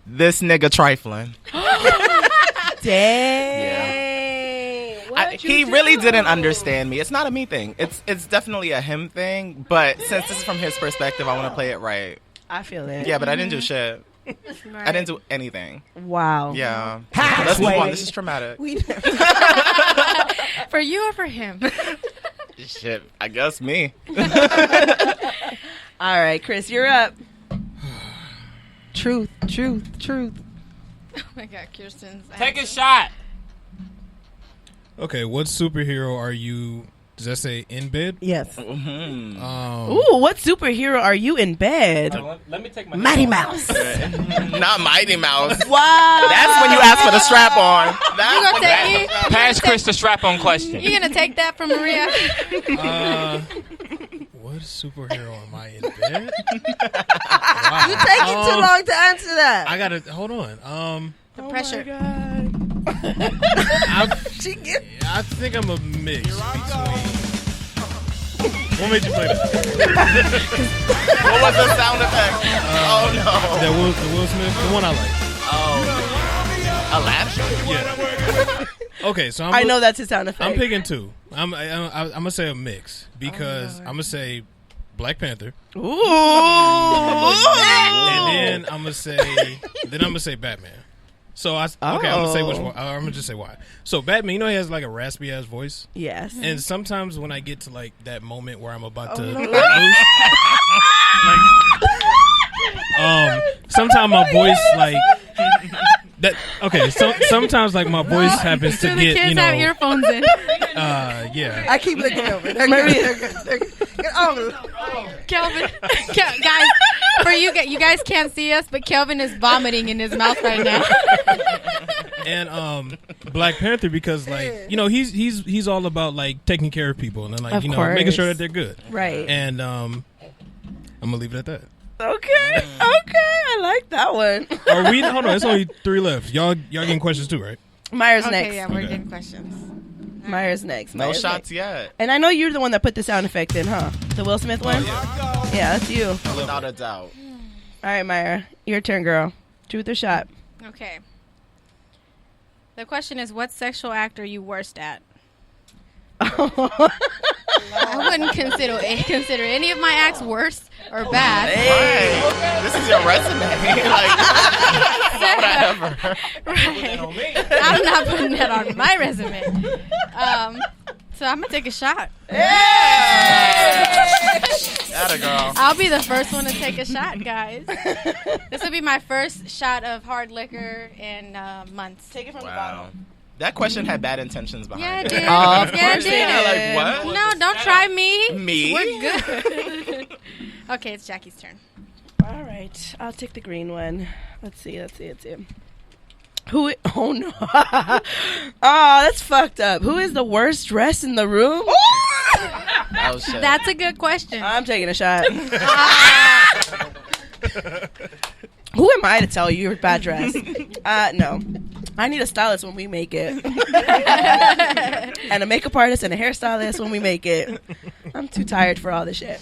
this nigga trifling. Dang. He really didn't understand me. It's not a me thing. It's definitely a him thing, but since this is from his perspective, I want to play it right. I feel it. Yeah, but I didn't do shit. I didn't do anything. Wow. Yeah. Let's move on. This is traumatic. For you or for him? Shit, I guess me. All right, Chris, you're up. Truth. Oh my God, Kirsten's. Take a shot. Okay, what superhero are you? Does that say in bed? Yes. Mm-hmm. Ooh, what superhero are you in bed? Let me take my Mighty Mouse. Not Mighty Mouse. Wow. That's when you ask for the strap on. You gonna take it? Pass Chris the strap-on question. You gonna take that from Maria? What superhero am I in bed? You're taking too long to answer that. I gotta hold on. The pressure. I think I'm a mix between. What made you play that? What was the sound effect? Oh no. The Will Smith, the one I like. Oh. A laugh track? Yeah. Okay, so I know that's his sound effect. I'm picking 2. I'm gonna say a mix because I'm gonna say Black Panther. Ooh. And then I'm gonna say Batman. So I'm gonna say which one. I'm gonna just say why. So Batman, you know, he has like a raspy ass voice. Yes. And sometimes when I get to like that moment where I'm about to no. let loose, sometimes my voice like that. Okay, so sometimes like my voice happens to Do the get kids have earphones in? Yeah. I keep looking over. They're good. Oh. Kelvin, guys, for you guys can't see us, but Kelvin is vomiting in his mouth right now. And Black Panther because like you know he's all about like taking care of people and like Of you know course. making sure that they're good. Right. And I'm gonna leave it at that. Okay. I like that one. Hold on, it's only 3 left. Y'all getting questions too, right? Myers Okay, next. yeah, we're Okay. getting questions. Myers next. No Myers shots next. yet. And I know you're the one that put the sound effect in, huh? The Will Smith one? Yeah, that's you. Without a doubt. All right, Myra. Your turn, girl. Truth or shot? Okay. The question is, what sexual act are you worst at? I wouldn't consider any of my acts worse or bad. Hey, this is your resume. Whatever. Right. I'm not putting that on my resume. So I'm gonna take a shot. Atta girl. I'll be the first one to take a shot, guys. This will be my first shot of hard liquor in months. Take it from the Wow. bottle. That question had bad intentions behind Yeah, it. it did. Of Yeah, course it it did. Like, what? No, don't try me. Me? We're good. Okay, it's Jackie's turn. All right. I'll take the green one. Let's see. Who? Oh no! Oh, that's fucked up. Who is the worst dressed in the room? Oh shit. That's a good question. I'm taking a shot. Who am I to tell you you're bad dressed? No. I need a stylist when we make it. And a makeup artist and a hairstylist when we make it. I'm too tired for all this shit.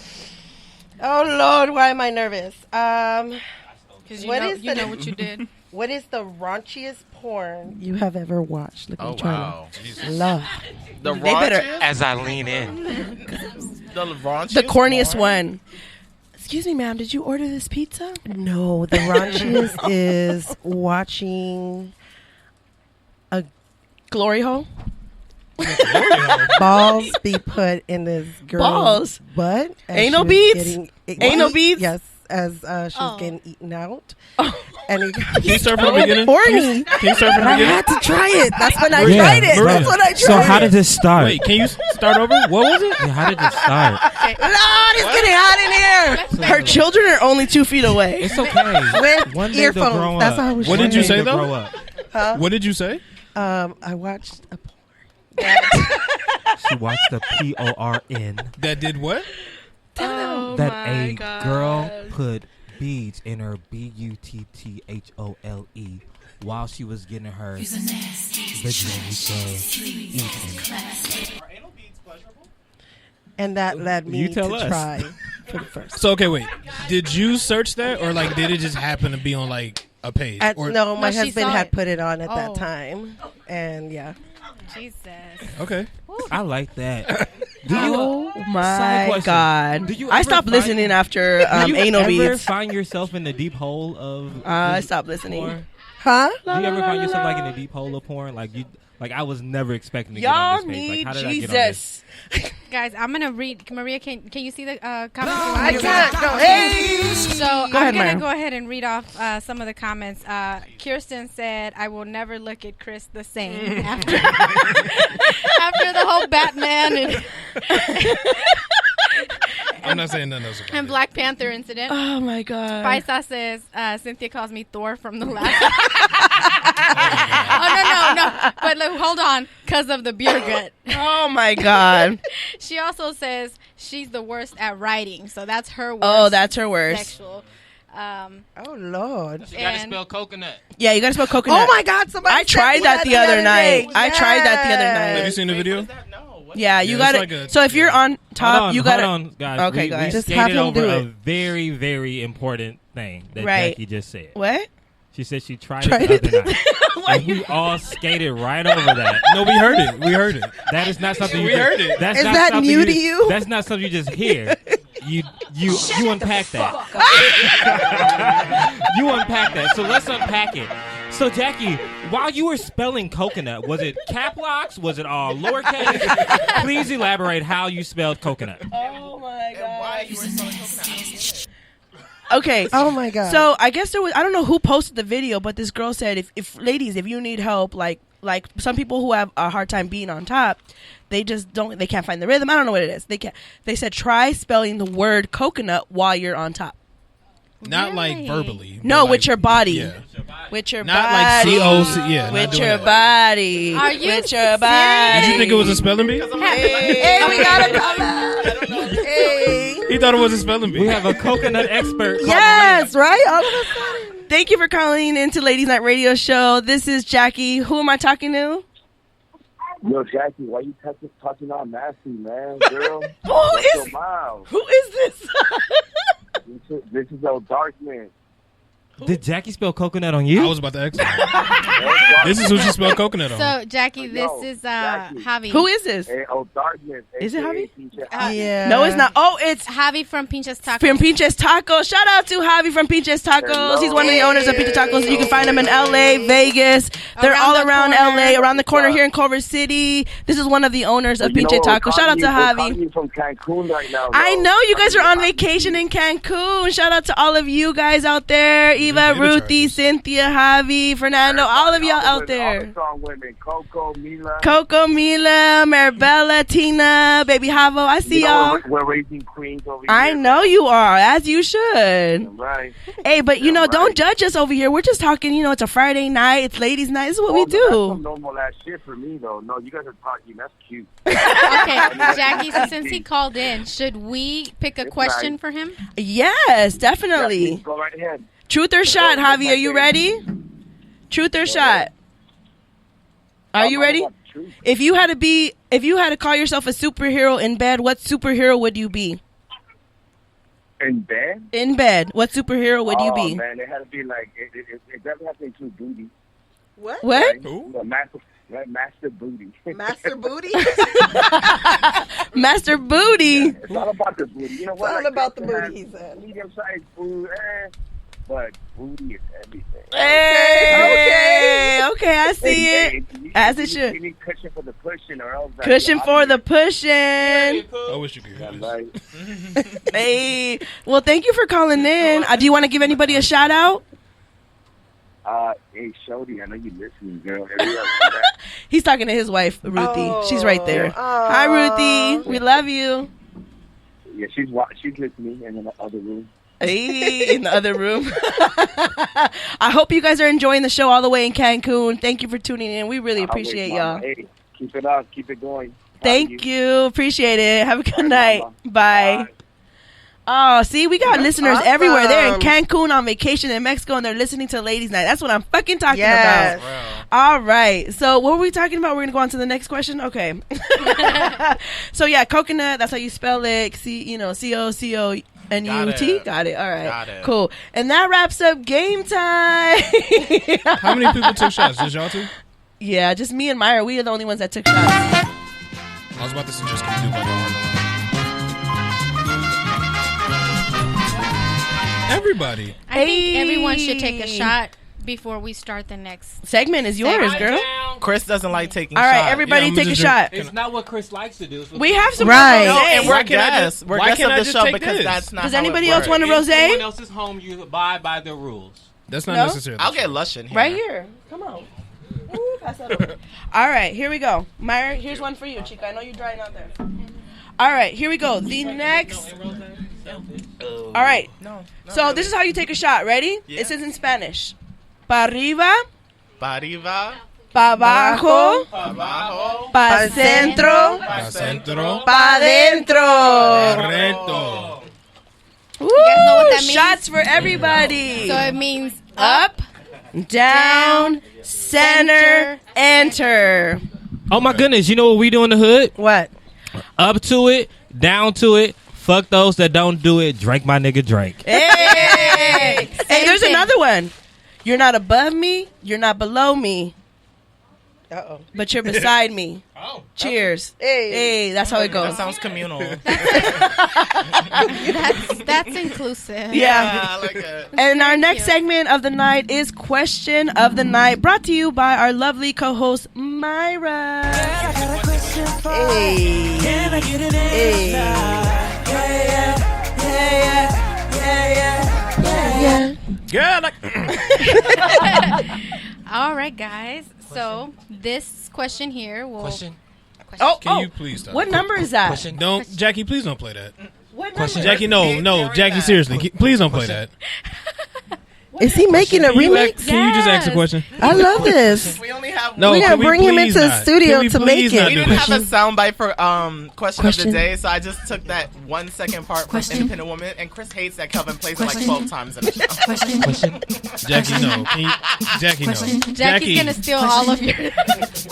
Oh Lord, why am I nervous? Because you know what you did. What is the raunchiest porn you have ever watched? Look, Oh, wow. Love. The They better- raunchiest? As I lean in. The raunchiest The corniest porn? one. Excuse me, ma'am. Did you order this pizza? No, the raunchiest is watching Glory hole? balls be put in this girl's Balls? butt. as Anal she was beads? Anal beads? Yes, as she was getting eaten out. Oh. And it Can you start from the beginning? horny. Can you start from But the I beginning? had to try it. That's when I Yeah, tried it. right. That's when I tried So how it. did this start? Wait, can you start over? What was it? Yeah, how did this start? Lord, it's getting hot in here. Her children are only 2 feet away. It's okay. With One day they'll grow earphones. That's up. how I was What trying did you it. say, They'll though? grow up. Huh? What did you say? I watched a porn. She watched the PORN. That did what? Oh That my a God. girl put beads in her BUTTHOLE while she was getting her vagina eaten. And that led me You to tell us. try for the first. So, okay, wait. Did you search that, or like did it just happen to be on like a page? Or, No, my No, she husband saw had it. put it on at that Oh. time. And yeah. Jesus. Okay. I like that. Do you? Oh Side my question. God. Do you I ever stopped find- listening after Do you anal ever beads. find yourself in the deep hole of? I stopped listening. porn? Huh? Do you ever find yourself like in the deep hole of porn? Like I was never expecting to get Y'all on this page. need Like, how did I get on this? Jesus. Guys, I'm going to read. Maria, can you see the comments? I can't. No, hey. So Go I'm ahead, going Maya. to go ahead and read off some of the comments. Kirsten said, I will never look at Chris the same after, after the whole Batman and, I'm not saying nothing else about and it. Black Panther incident. Oh my God. Paisa says, Cynthia calls me Thor from the last. Oh, no. But look, hold on. Because of the beer gut. Oh my God. She also says she's the worst at writing. So that's her worst. Oh, that's her worst. Sexual. Oh Lord. You gotta And- spell coconut. Yeah, you gotta spell coconut. Oh my God! Somebody I sent tried me that the other night. day. I tried that the other Have you night. seen the video? Yeah, you Yeah, it's gotta. like a- so if you're on top, Hold on, you gotta. hold on, guys. Okay, we guys. Just skated have him over do a it. very, very important thing that Right. Jackie just said. What? She said she tried Tried it the it. other night. And we all skated right over that. No, we heard it. We heard it. That is not something you We just, heard it. That's Is not that something new to you? That's not something you just hear. You unpack that. You unpack that. So let's unpack it. So Jackie, while you were spelling coconut, was it cap locks? Was it all lowercase? Please elaborate how you spelled coconut. Oh my God. Why you were spelling coconut? Okay. Oh my God. So I guess there was. I don't know who posted the video, but this girl said, if ladies, if you need help, like some people who have a hard time being on top, they just don't. They can't find the rhythm. I don't know what it is. They can't. They said try spelling the word coconut while you're on top. Not like Really? verbally. but No, like, with your body. Yeah. With your Not body. like COC. Yeah. not With doing your that. body. Are you With your body. Did you think it was a spelling bee? Hey, we got a comment. Hey. He thought it was a spelling bee. We have a coconut expert. yes, right. All of a sudden. Thank you for calling into Ladies Night Radio Show. This is Jackie. Who am I talking to? Yo, Jackie, why you talking all nasty, man? Girl, Who what's is your mouth? who is this? This is your dark man. Did Jackie spell coconut on I you? was about to ask you. This is who she spelled coconut on. So, Jackie, this Yo, is Jackie. Javi. Who is this? Hey, darkness. Is it Javi? Yeah. No, it's not. Oh, it's Javi from Pinchas Tacos. from Pinches Tacos. Shout out to Javi from Pinches Tacos. Hello. He's one of the owners of Pinches Tacos. You can find him in LA, Vegas. They're Around all the around corner. LA, around the corner here in Culver City. This is one of the owners of Pinches Tacos. Shout out to Javi. You from Cancun right now. I know you guys are on vacation in Cancun. Shout out to all of you guys out there. Eva, Ruthie, Cynthia, Javi, Fernando, all of y'all out there. Strong women, Coco, Mila. Coco, Mila, Maribella, Tina, Baby Havo. I see y'all. We're raising queens over here. I know you are, as you should. Right. Hey, but don't judge us over here. We're just talking, it's a Friday night. It's ladies' night. This is what we No, that's some do. normal ass shit for me, though. No, you guys are talking. That's cute. Okay, Jackie, so since he called in, should we pick a question for him? Yes, definitely. Go right ahead. Truth or shot, Javi? Are you ready? Truth or shot? Are you ready? If you had to call yourself a superhero in bed, what superhero would you be? In bed? In bed, what superhero would you be? Oh man, it had to be like it doesn't have to include booty. What? What? Master booty. Master booty? Master booty. Yeah, it's all about the booty. You know what? It's all about the booty, he said. Medium-sized food, but booty is everything. Hey, okay, I see it. As it should. You need cushion for the pushing, or else. Cushion for the pushing. I wish you could hear this. Hey, well, thank you for calling in. Do you want to give anybody a shout out? Hey, Shody, I know you listening, girl. He's talking to his wife, Ruthie. She's right there. Hi, Ruthie. We love you. Yeah, she's listening in the other room. Hey, in the other room. I hope you guys are enjoying the show all the way in Cancun. Thank you for tuning in. We really appreciate y'all. Hey, keep it up. Keep it going. Thank you. Appreciate it. Have a good night. Bye. Oh, see, we got listeners everywhere. They're in Cancun on vacation in Mexico, and they're listening to Ladies Night. That's what I'm fucking talking about. All right. So what were we talking about? We're going to go on to the next question? Okay. So, yeah, coconut, that's how you spell it. COCONUT. Got it. All right. Got it. Cool. And that wraps up game time. How many people took shots? Just y'all two? Yeah, just me and Myra. We are the only ones that took shots. I was about to suggest can we do like a hard Everybody. I think everyone should take a shot before we start the next segment. Is yours, girl. Chris doesn't like taking shots. All right, everybody take a shot. It's not what Chris likes to do. We have some right. rosé. And we're guests. We're guests of the show because that's not. Does anybody else want a rosé? Anyone else's home, you abide by the rules. That's not necessary. I'll get lush in here. Right here. Come on. Ooh, pass that over. All right, here we go. Myra, here's one for you, Chica. I know you're drying out there. All right, here we go. The next. All right. So this is how you take a shot. Ready? Yeah. It says in Spanish. Pa arriba. Pa arriba. Pa abajo. Pa abajo. Pa centro. Pa centro. Pa dentro. Correcto. Ooh, You guys know what that means? Shots for everybody. So it means Up, down, center, enter. Oh my goodness! You know what we do in the hood? What? Up to it, down to it. Fuck those that don't do it. Drink my nigga drink. Hey, hey, there's another one. You're not above me. You're not below me. Uh-oh. But you're beside me. Oh. Cheers. Hey, that's how it goes. That sounds communal. that's inclusive. Yeah. I like it. And our next segment of the night is Question of the Night, brought to you by our lovely co-host, Myra. Hey. Can I get an All right, guys. So this question here will. Oh, Can you please stop? What number is that? Don't, Jackie, please don't play that. What number? Jackie, no, Jackie, seriously, please don't play that. Is he making a remix? Can you just ask a question? I love this. We only have. No, We're can gonna we bring him please into the not? studio Can we to please make not it. We do didn't that? have a soundbite for question of the Question. day, so I just took that 1 second part from Independent Woman, and Chris hates that Kelvin plays it like 12 times in the show. Jackie, no. Can you, Jackie, no. Jackie's gonna steal all of your.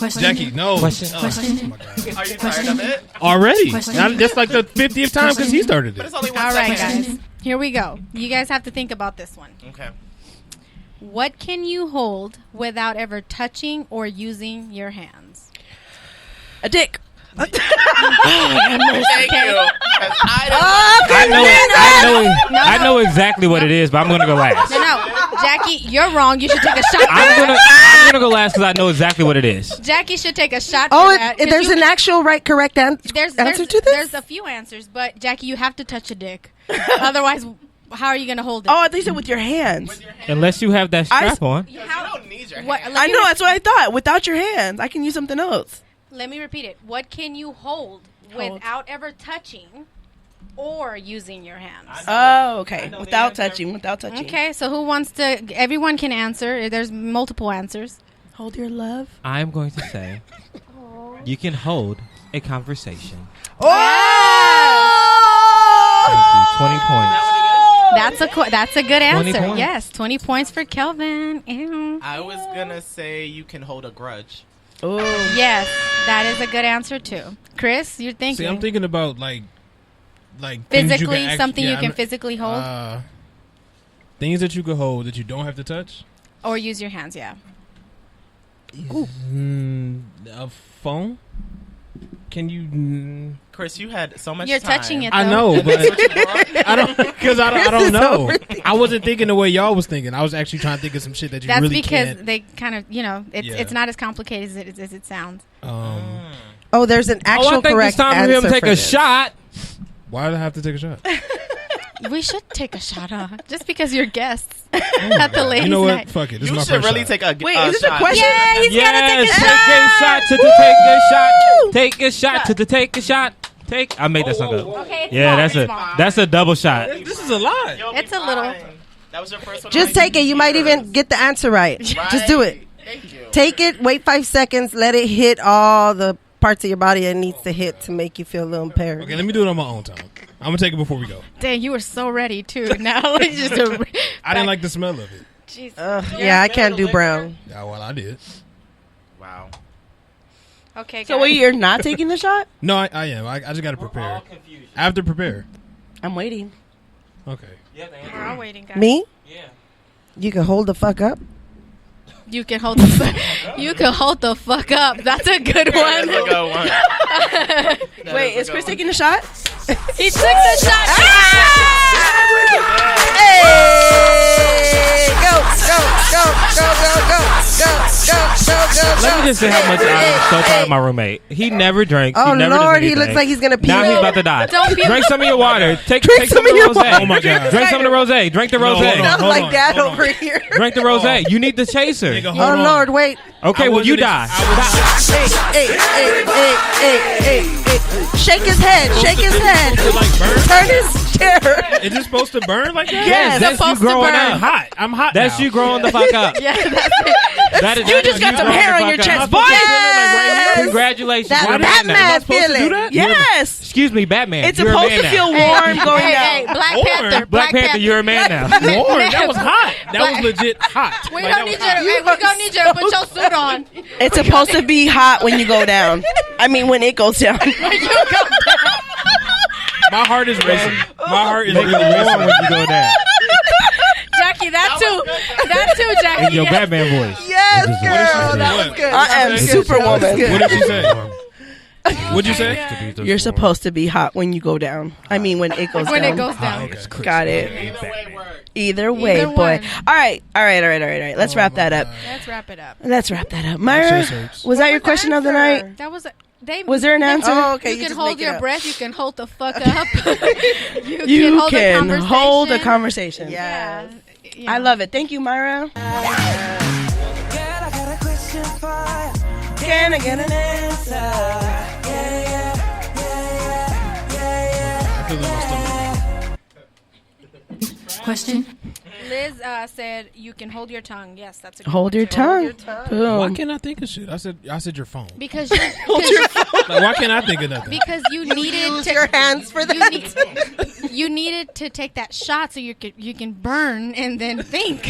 Jackie, no. Are you tired of it? Already. Not just like the 50th time because he started But it. it's only 1 All right, second. guys. Here we go. You guys have to think about this one. Okay. What can you hold without ever touching or using your hands? A dick. Thank you. 'Cause I know exactly what it is, but I'm gonna go last. No, Jackie, you're wrong. You should take a shot for I'm that. gonna go last because I know exactly what it is. Jackie should take a shot for Oh, that. 'cause there's an actual correct answer there's to this? There's a few answers, but Jackie, you have to touch a dick. Otherwise, how are you going to hold it? Oh, I think you said with your hands. Unless you have that strap on. You don't need your What, hand. I know, that's what I thought. Without your hands, I can use something else. Let me repeat it. What can you hold without ever touching or using your hands? Oh, okay. Without touching. Okay, so who wants to? Everyone can answer. There's multiple answers. Hold your love. I'm going to say you can hold a conversation. Oh! Thank you. 20 points. That's a good 20 answer. points. Yes, 20 points for Kelvin. Ew. I was gonna say you can hold a grudge. Oh, Yes, that is a good answer too. Chris, you're thinking. See, I'm thinking about like things you Physically, can something you I'm- can physically hold things that you could hold that you don't have to touch. or use your hands. Yeah. A phone? Can you? Chris, you had so much You're time. touching it. I though. know, but I don't because I Chris is don't know. overthinking. I wasn't thinking the way y'all was thinking. I was actually trying to think of some shit that you That's really because can't. they kind of, it's Yeah. it's not as complicated as it sounds. Oh, there's an actual I think correct it's time for him answer to take for a this. shot. Why did I have to take a shot? We should take a shot, just because you're guests at the ladies' You know what? night. Fuck it. This You is my should first really shot. take a Wait, is this a shot. question? Yeah, he's gotta take a Yes, shot. take a shot to take a shot. Take a shot to take a shot. Take. I made that song up. Okay, it's Yeah, small, that's a double shot. This is a lot. You'll It's be a little- fine. That was your first one. Just take it. You might even get the answer right. Just do it. Thank you. Take it. Wait 5 seconds. Let it hit all the parts of your body it needs to hit to make you feel a little impaired. Okay, let me do it on my own time. I'm gonna take it before we go. Dang, you were so ready too. Now it's just I didn't like the smell of it. Jesus. Yeah, I can't do brown. Yeah, well, I did. Wow. Okay, So guys. wait, you're not taking the shot? No, I am. I just got to prepare. I have to prepare. I'm waiting. Okay. We're all waiting, guys. Me? Yeah. You can hold the fuck up. You can hold the fuck up. That's a good one. That's a good one. Wait, is Chris taking the shot? He took the shot. Hey! Go, go, go, go, go, go, go, go, go, go, Let me just say how much I'm so proud of my roommate. He never drinks. Oh, he never Lord, does he anything. looks like he's gonna pee. Now he's about to die. Don't be- Drink some of your water. Take Drink some of the your rosé. water. Oh my God. Drink some of the rosé. Drink the No, rosé. hold on. Sounds like Dad hold on. over here. Drink the rosé. You need the chaser. Nigga, hold Oh, on. Lord, wait. Okay, I well you wasn't die. Hey, hey, hey, hey, hey, hey. Shake his head. Shake his head. To like burn? Turn his chair. Is it supposed to burn like that? Yes, that's you supposed to growing burn. I'm up. hot. I'm hot. That's now. you growing the fuck up. Yeah, that's it. That is, You that just is got some growing hair the on your fuck chest, up. boy. Yes. Congratulations. That You're a man now. Batman supposed to do feeling. that? Yes. Excuse me, Batman. It's You're a supposed man to now. feel warm going Hey, down. Black Or Panther. Black Panther, you're a man now. Lord, that was hot. That was legit hot. We Like, don't that need you. was hot. We don't need you to put your suit on. It's supposed to be hot when you go down. I mean, when it goes down. My heart is racing. My heart is Make really it warm racing. when you go down. Jackie, that too, Jackie. In your Batman voice. Yes, What girl. That What? was good. I am Superwoman. What did she say? What'd you say? You're supposed to be hot when you go down. I mean, when it goes When down. it goes down. Okay. Got it. Either way works. Either way, Either boy. one. All right. Let's wrap that up. Let's wrap it up. Myra, chest hurts. was that your question of the night? That was. They, Was there an answer? Oh, okay, you can hold your breath. You can hold the fuck up. You hold can a hold a conversation. conversation. Yeah. I love it. Thank you, Myra. Girl, I got a question for you. Can I get an Answer. Yeah, yeah, yeah, yeah, I feel in my stomach. Question? Liz said you can hold your tongue. Yes, that's a good hold one, your too. tongue? Why Boom. can't I think of shit? I said your phone. Because you Like, why can't I think of nothing? because you needed Use to your hands for that. you needed to take that shot so you can burn and then think.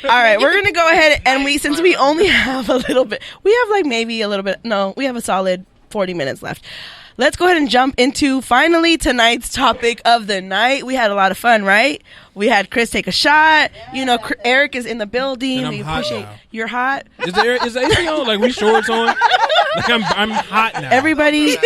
All right, we're gonna go ahead and since we only have a little bit, we have like maybe a little bit. No, we have a solid 40 minutes left. Let's go ahead and jump into finally tonight's topic of the night. We had a lot of fun, right? We had Chris take a shot. You know, Eric is in the building. And I'm We hot appreciate now. you're hot. Is the AC on? Like we shorts on? Like I'm hot now. Everybody,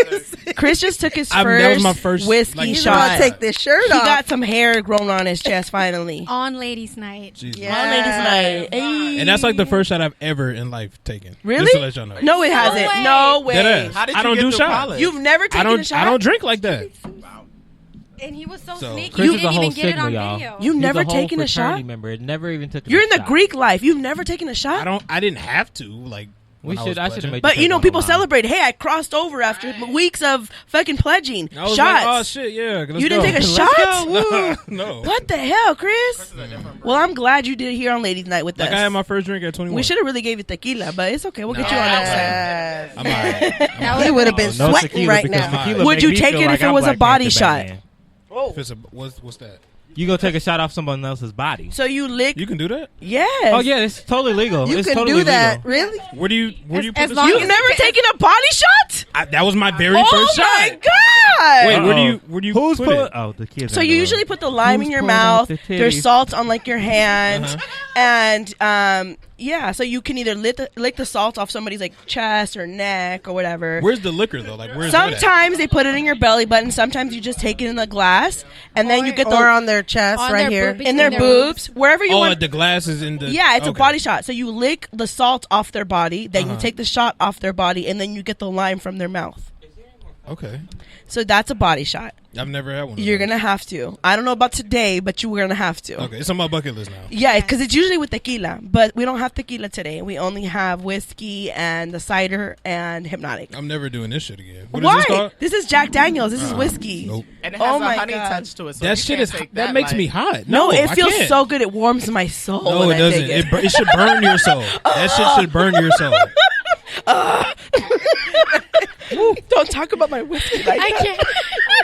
Chris just took his that was my first, whiskey like, shot. about to take this shirt off. He got some hair grown on his chest finally. On ladies' night. Jesus. On ladies' night. Hey. And that's like the first shot I've ever in life taken. Really? Just to let y'all know. No, it hasn't. way. No way. Deadass. How did I you don't get do through shots. college? You've never taken a shot? I don't drink like that. And he was so, So, sneaky. Chris You is a didn't whole even get it on Sigma, y'all. video. You've He's never a whole taken a fraternity shot? member. Never even took. You're in the Greek life. You've never taken a shot? I didn't have to. Like We when I should. was I should have pledging. made. But you know, take people one online. celebrate. Hey, I crossed over after weeks of fucking pledging. I was Shots. like, oh shit, yeah. Let's You didn't go. take a Let's shot? go. No. What the hell, Chris? Well, I'm glad you did it here on Ladies Night with Like us. I had my first drink at 21. We should have really gave you tequila, but it's okay. We'll get you on next time. I'm alright. You would have been No sweating tequila right because now. tequila Would make you me take feel it like if it I'm was a Black body Panther shot? Batman. If it's what's that? You go take a shot off someone else's body. So you lick. You can do that? Yes. Oh yeah, it's totally legal. You it's can totally do that. legal. Really? Where do you put as this? long You've as never taken a body shot? That was my very first shot. Oh my god! Wait, Uh-oh. where do you Who's put pulling? it? Oh, the kids. So are you in the usually room. put the lime Who's in your pulling mouth. off the There's titties? salt on like your hand, and yeah. So you can either lick the salt off somebody's like chest or neck or whatever. Where's the liquor though? Like where's that at? Sometimes they put it in your belly button. Sometimes you just take it in the glass, and then you get Or the on their chest On right their here. boobies. in their in their boobs, wherever you Oh, want. the glass is in the. Yeah, it's a okay. body shot. So you lick the salt off their body, then you Uh-huh. take the shot off their body, and then you get the lime from their mouth. Okay, So that's a body shot. I've never had one. of You're those. gonna have to. I don't know about today, but you're gonna have to. Okay, it's on my bucket list now. Yeah, because it's usually with tequila, but we don't have tequila today. We only have whiskey and the cider and hypnotic. I'm never doing this shit again. What is Why? this called? This is Jack Daniels. This is whiskey. Nope. And it has Oh a my honey God. touch to it. So That you shit can't is take that makes like- me hot. No, it I feels can't. so good. It warms my soul. No, when it I doesn't. take it. It should burn your soul. That shit should burn your soul. Don't talk about my whiskey like I that. can't.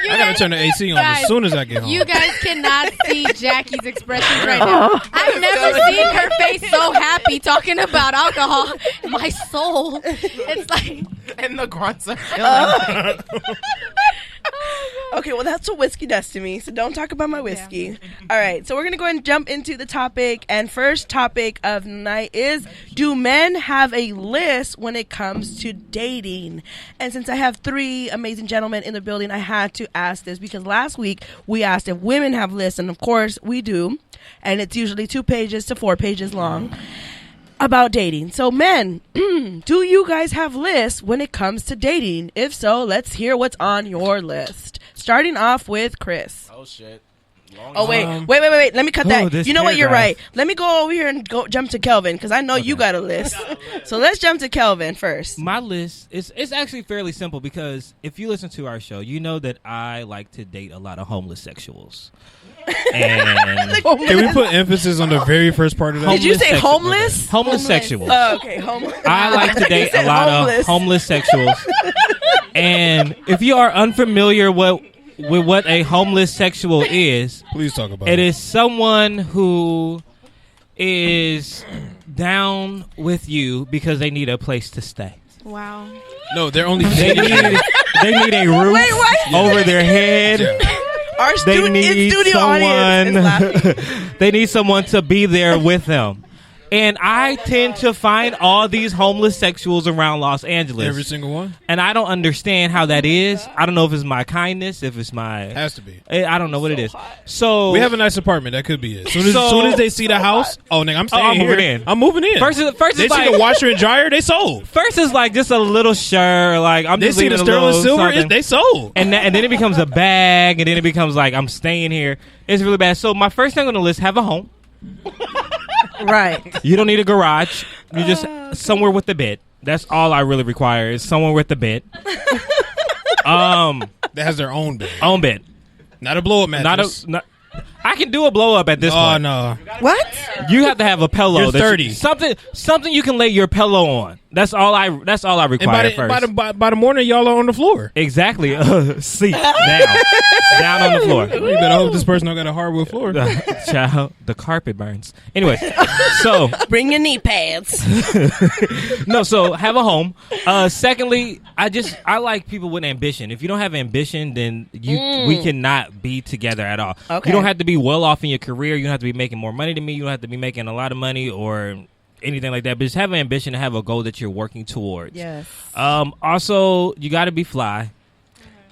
You I gotta guys- turn the AC on guys, as soon as I get home. You guys cannot see Jackie's expressions right now. I've never seen her face so happy talking about alcohol. My soul. It's like And the grunts are killing me. Okay, well, that's what whiskey does to me, so don't talk about my whiskey. All right, so we're going to go ahead and jump into the topic, and first topic of the night is, do men have a list when it comes to dating? And since I have three amazing gentlemen in the building, I had to ask this, because last week we asked if women have lists, and of course we do, and it's usually 2 pages to 4 pages long. About dating. So men, do you guys have lists when it comes to dating? If so, let's hear what's on your list. Starting off with Chris. Oh shit. Oh wait. Let me cut that. this You know what? You're paragraph. right. Let me go over here and go jump to Kelvin, because I know you got a list. So let's jump to Kelvin first. My list is it's actually fairly simple, because if you listen to our show, you know that I like to date a lot of homeless sexuals. And Can we put emphasis on the very first part of that? Did you say sexual- homeless? homeless sexuals. Oh, okay, homeless. I like to date a lot of homeless sexuals. And if you are unfamiliar with what a homeless sexual is, Please talk about it is someone who is down with you because they need a place to stay. wow. No, they're only. They need a roof Wait, what? over their head. Our They in need studio audience is laughing. someone. They need someone to be there with them. And I tend to find all these homeless sexuals around Los Angeles. Every single one And I don't understand how that is. I don't know if it's my kindness, if it's my... has to be. I don't know what it is. So We have a nice apartment. That could be it. Soon So- as they see the house, oh nigga, I'm staying I'm here. moving in. I'm moving in. First they is see like the washer and dryer. They sold. first is like just a little shirt. Like I'm They just see the leaving a little sterling silver. something. They sold. And then it becomes a bag, and then it becomes like I'm staying here. It's really bad. So my first thing on the list: have a home. Right. You don't need a garage. You just somewhere with the bed. That's all I really require is somewhere with the bed. That has their own bed, Own bed. not a blow up mattress. Not. I can do a blow up at this Oh point. no, What? You have to have a pillow. You're 30. Something you can lay your pillow on. That's all I and require first. by the morning, y'all are on the floor. Exactly. Seat down on the floor. You better hope this person don't got a hardwood floor. Child, the carpet burns. Anyway, so Bring your knee pads. no, so have a home. Secondly, I like people with ambition. If you don't have ambition, then we cannot be together at all. Okay. You don't have to be well off in your career. You don't have to be making more money than me. You don't have to be making a lot of money or anything like that. But just have an ambition and have a goal that you're working towards. Yes. Also, you got to be fly.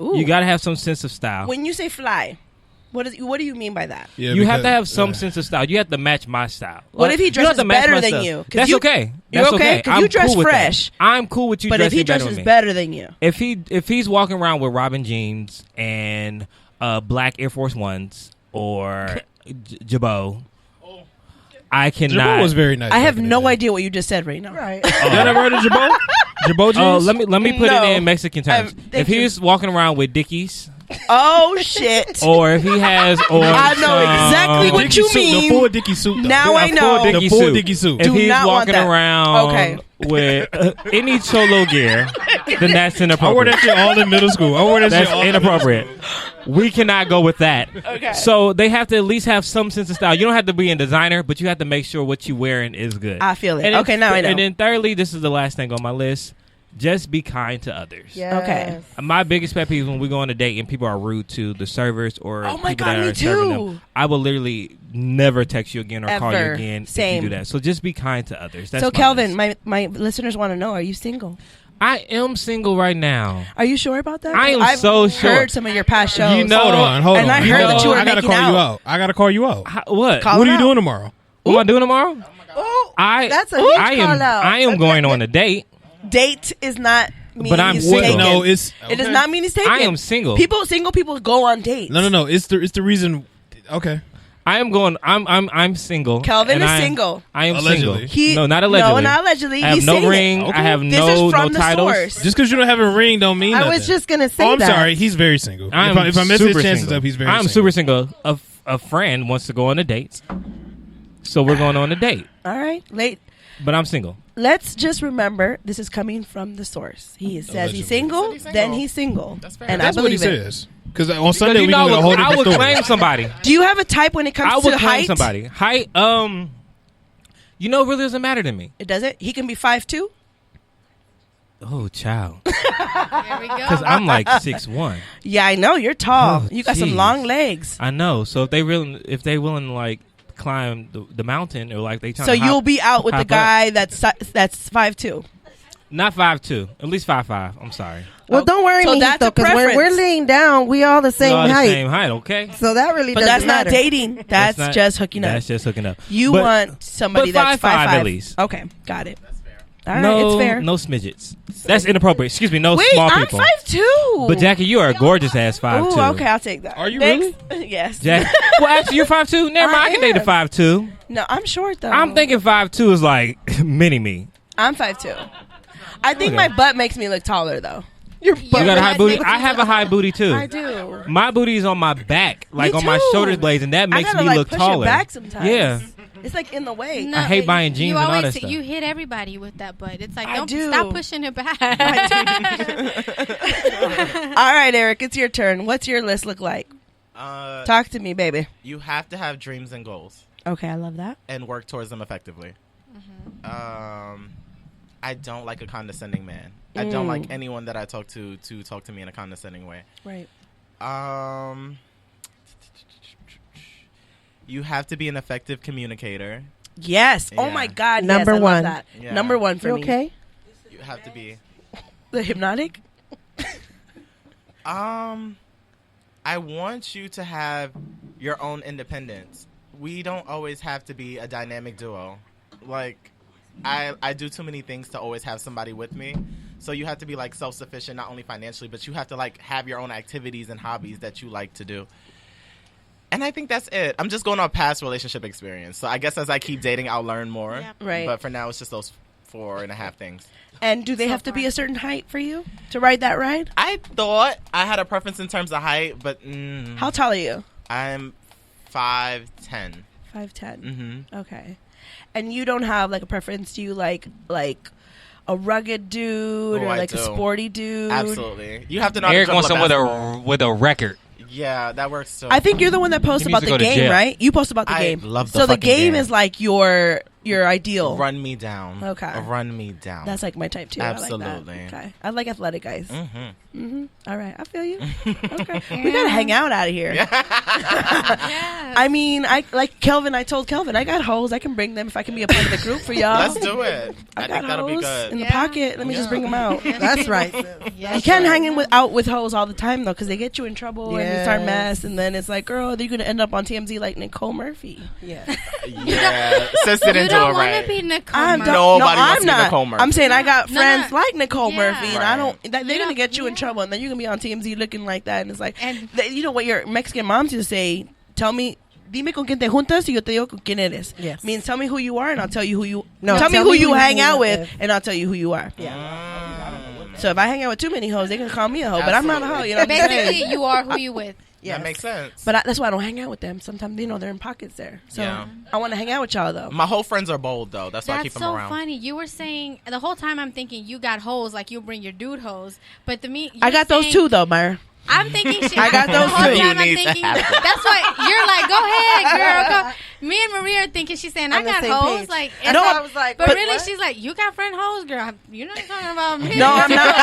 Ooh. You got to have some sense of style. When you say fly, what do you mean by that? Yeah, You have because- to have some sense of style. You have to match my style. What if he You don't have dresses to match better my than style. you? 'Cause That's you- okay. you're That's okay? 'Cause you I'm dress cool with that. fresh. I'm cool with you But if dressing he better dresses with me. better than you, If he's walking around with Robin jeans and black Air Force Ones or Jabot, I cannot. Jabot was very nice. I have back in the no day. idea what you just said right now. Right. Y'all never heard of Jabot? Jabot jeans? Oh, let me put No. it in Mexican terms. Thank If you. he was walking around with Dickies Oh shit! Or if he has on I know exactly what Dickie you suit, mean. the full Dickie suit. Though. Now I know. The full Dickie suit. If Do he's not want walking that. around Okay. with any cholo gear, then that's I wore that inappropriate. shit all in middle school. I wore that That's shit all inappropriate. We cannot go with that. Okay. So they have to at least have some sense of style. You don't have to be a designer, but you have to make sure what you're wearing is good. I feel it. And Okay, now I know. And then thirdly, this is the last thing on my list. Just be kind to others. Yes. Okay. My biggest pet peeve is when we go on a date and people are rude to the servers or Oh my people God, that me are serving too. them. I will literally never text you again or call you Ever. again Same. if you do that. So just be kind to others. That's So, my Kelvin, list. my listeners want to know: are you single? I am single right now. Are you sure about that? I am I've so sure. heard some of your past shows. You know- Hold on. And I heard that you were I gotta making call you out. out. I gotta call you out. What? Call What him are you out. doing tomorrow? What am I doing tomorrow? Oh, That's a huge I am. call out. I am going on a date. date is not mean But I'm he's single. taken. No, it's It does not mean he's taken. I am single. Single people go on dates. No. It's the reason. Okay. I am going. I'm single. Kelvin and is I am- single. I am Allegedly. single. No, not allegedly. No, not allegedly. I have He's no saying it. ring. Okay. I have This no is from the titles. source. Just because you don't have a ring don't mean I nothing. was just gonna say Oh, I'm that. sorry. He's very single. I'm if I miss super his chances single. up, he's very I'm single. super single. A friend wants to go on a date, so we're going on a date. All right, But I'm single. let's just remember this is coming from the source. He says he's single, He said he's then single. he's single. That's fair. and That's I what he believe it. says. Because on Sunday you we know, can get a whole I different would story. claim somebody. Do you have a type when it I comes would to claim height? somebody. Height. You know, it really doesn't matter to me. It doesn't. He can be 5'2". Oh, child. There we go. Because I'm like 6'1". Yeah, I know you're tall. Oh, you got some jeez. long legs. I know. So if they willing to like climb the mountain or like they trying So to hop, you'll be out with the hop up. guy that's 5'2". Not 5'2", at least 5'5". I'm sorry. Well, don't worry, So me, that's though, a because when we're preference. laying down, we all the same We all height. the same height, okay? So that really But doesn't that's not matter. dating. That's not- just hooking up. That's just hooking up. You But- want somebody but that's 5'5" 5'5". at least. Okay, got it. All right, no, it's fair. no smidgets. That's inappropriate. Excuse me, no Wait, small I'm people. 5'2". But Jackie, you are a gorgeous ass 5'2". Ooh, okay, I'll take that. Are you Next. Yes. Jack, well, actually, you're 5'2". Never mind, I can date a am. 5'2". No, I'm short though. I'm thinking 5'2" is like mini me. I'm 5'2". I think Okay. my butt makes me look taller though. You got a high booty. I have a high booty too. I do. My booty is on my back, like Me on my too. shoulder blades, and that I makes gotta, me like, look push taller. it back sometimes. Yeah. It's like in the way. I hate buying jeans you and all always that stuff. You hit everybody with that butt. It's like, I don't do. stop pushing it back. All right, Eric, it's your turn. What's your list look like? Talk to me, baby. You have to have dreams and goals Okay, I love that. and work towards them effectively. I don't like a condescending man. I don't like anyone that I talk to talk to me in a condescending way. Right. You have to be an effective communicator. Yes. Oh Yeah. my God. Number yes, I love one. that. Yeah. Number one for You me. okay? You have to be. The hypnotic. I want you to have your own independence. We don't always have to be a dynamic duo. Like, I do too many things to always have somebody with me. So you have to be like self-sufficient, not only financially, but you have to like have your own activities and hobbies that you like to do. And I think that's it. I'm just going on past relationship experience. So I guess as I keep dating, I'll learn more. Yep. Right. But for now, it's just those 4.5 things. And do they have to be a certain height for you to ride that ride? I thought I had a preference in terms of height, but How tall are you? I'm 5'10". 5'10". Mm-hmm. Okay. And you don't have like a preference? Do you like a rugged dude Oh, or I like a do. sporty dude? Absolutely. You have to know. Eric how wants to him dribble a basketball. with a record. Yeah, that works too. I think you're the one that posts He needs about to the go to game, jail. right? You post about the I game. love the so the fucking game game. is like your ideal. Run me down. Okay. Run me down. That's like my type too. Absolutely. I like that. Okay. I like athletic guys. Mm-hmm. All right. I feel you. Okay. We gotta hang out out of here. Yes. I mean, I like Kelvin. I told Kelvin I got hoes. I can bring them if I can be a part of the group for y'all. Let's do it. I got think that'll be hoes good. in the Yeah. pocket. Let me just bring them out. That's right. You can't hang in out with hoes all the time though, because they get you in trouble and you start Yes. mess, and then it's like, girl, you're gonna end up on TMZ like Nicole Murphy. Yeah. Yeah. Sis didn't You do don't it want right. to be Nicole. I'm Murphy. don't- Nobody no, wants I'm to be not. Nicole Murphy. I'm saying I got No, friends no. like Nicole Yeah. Murphy, and I Right. don't. They're You gonna don't- get you in yeah. trouble, and then you're gonna be on TMZ looking like that, and it's like, And- you know what your Mexican moms used to say? Tell me. Dime con quién te juntas y yo te digo con quién eres. Yes. Means tell me who you are and I'll tell you who you. No, tell me tell who me you who hang you out with. with and I'll tell you who you are. Yeah. So if I hang out with too many hoes, they can call me a hoe, but I'm not a hoe. You know what I'm saying? Basically, you are who you with. Yes. That makes sense. But that's why I don't hang out with them. Sometimes, they're in pockets there. So Yeah. I want to hang out with y'all, though. My whole friends are bold, though. That's why I keep them so around. funny. You were saying the whole time I'm thinking you got hoes, like you bring your dude hoes. But to me, I got those too, though, Myra. I'm thinking shit. I got those the whole too. time I'm You need to thinking, have them. that's why you're like, go ahead, girl. Go. Me and Maria are thinking she's saying I On the got same hoes, page. like I know, I was like, but but really what? she's like, you got friend hoes, girl. You're not talking about me. No, I'm not.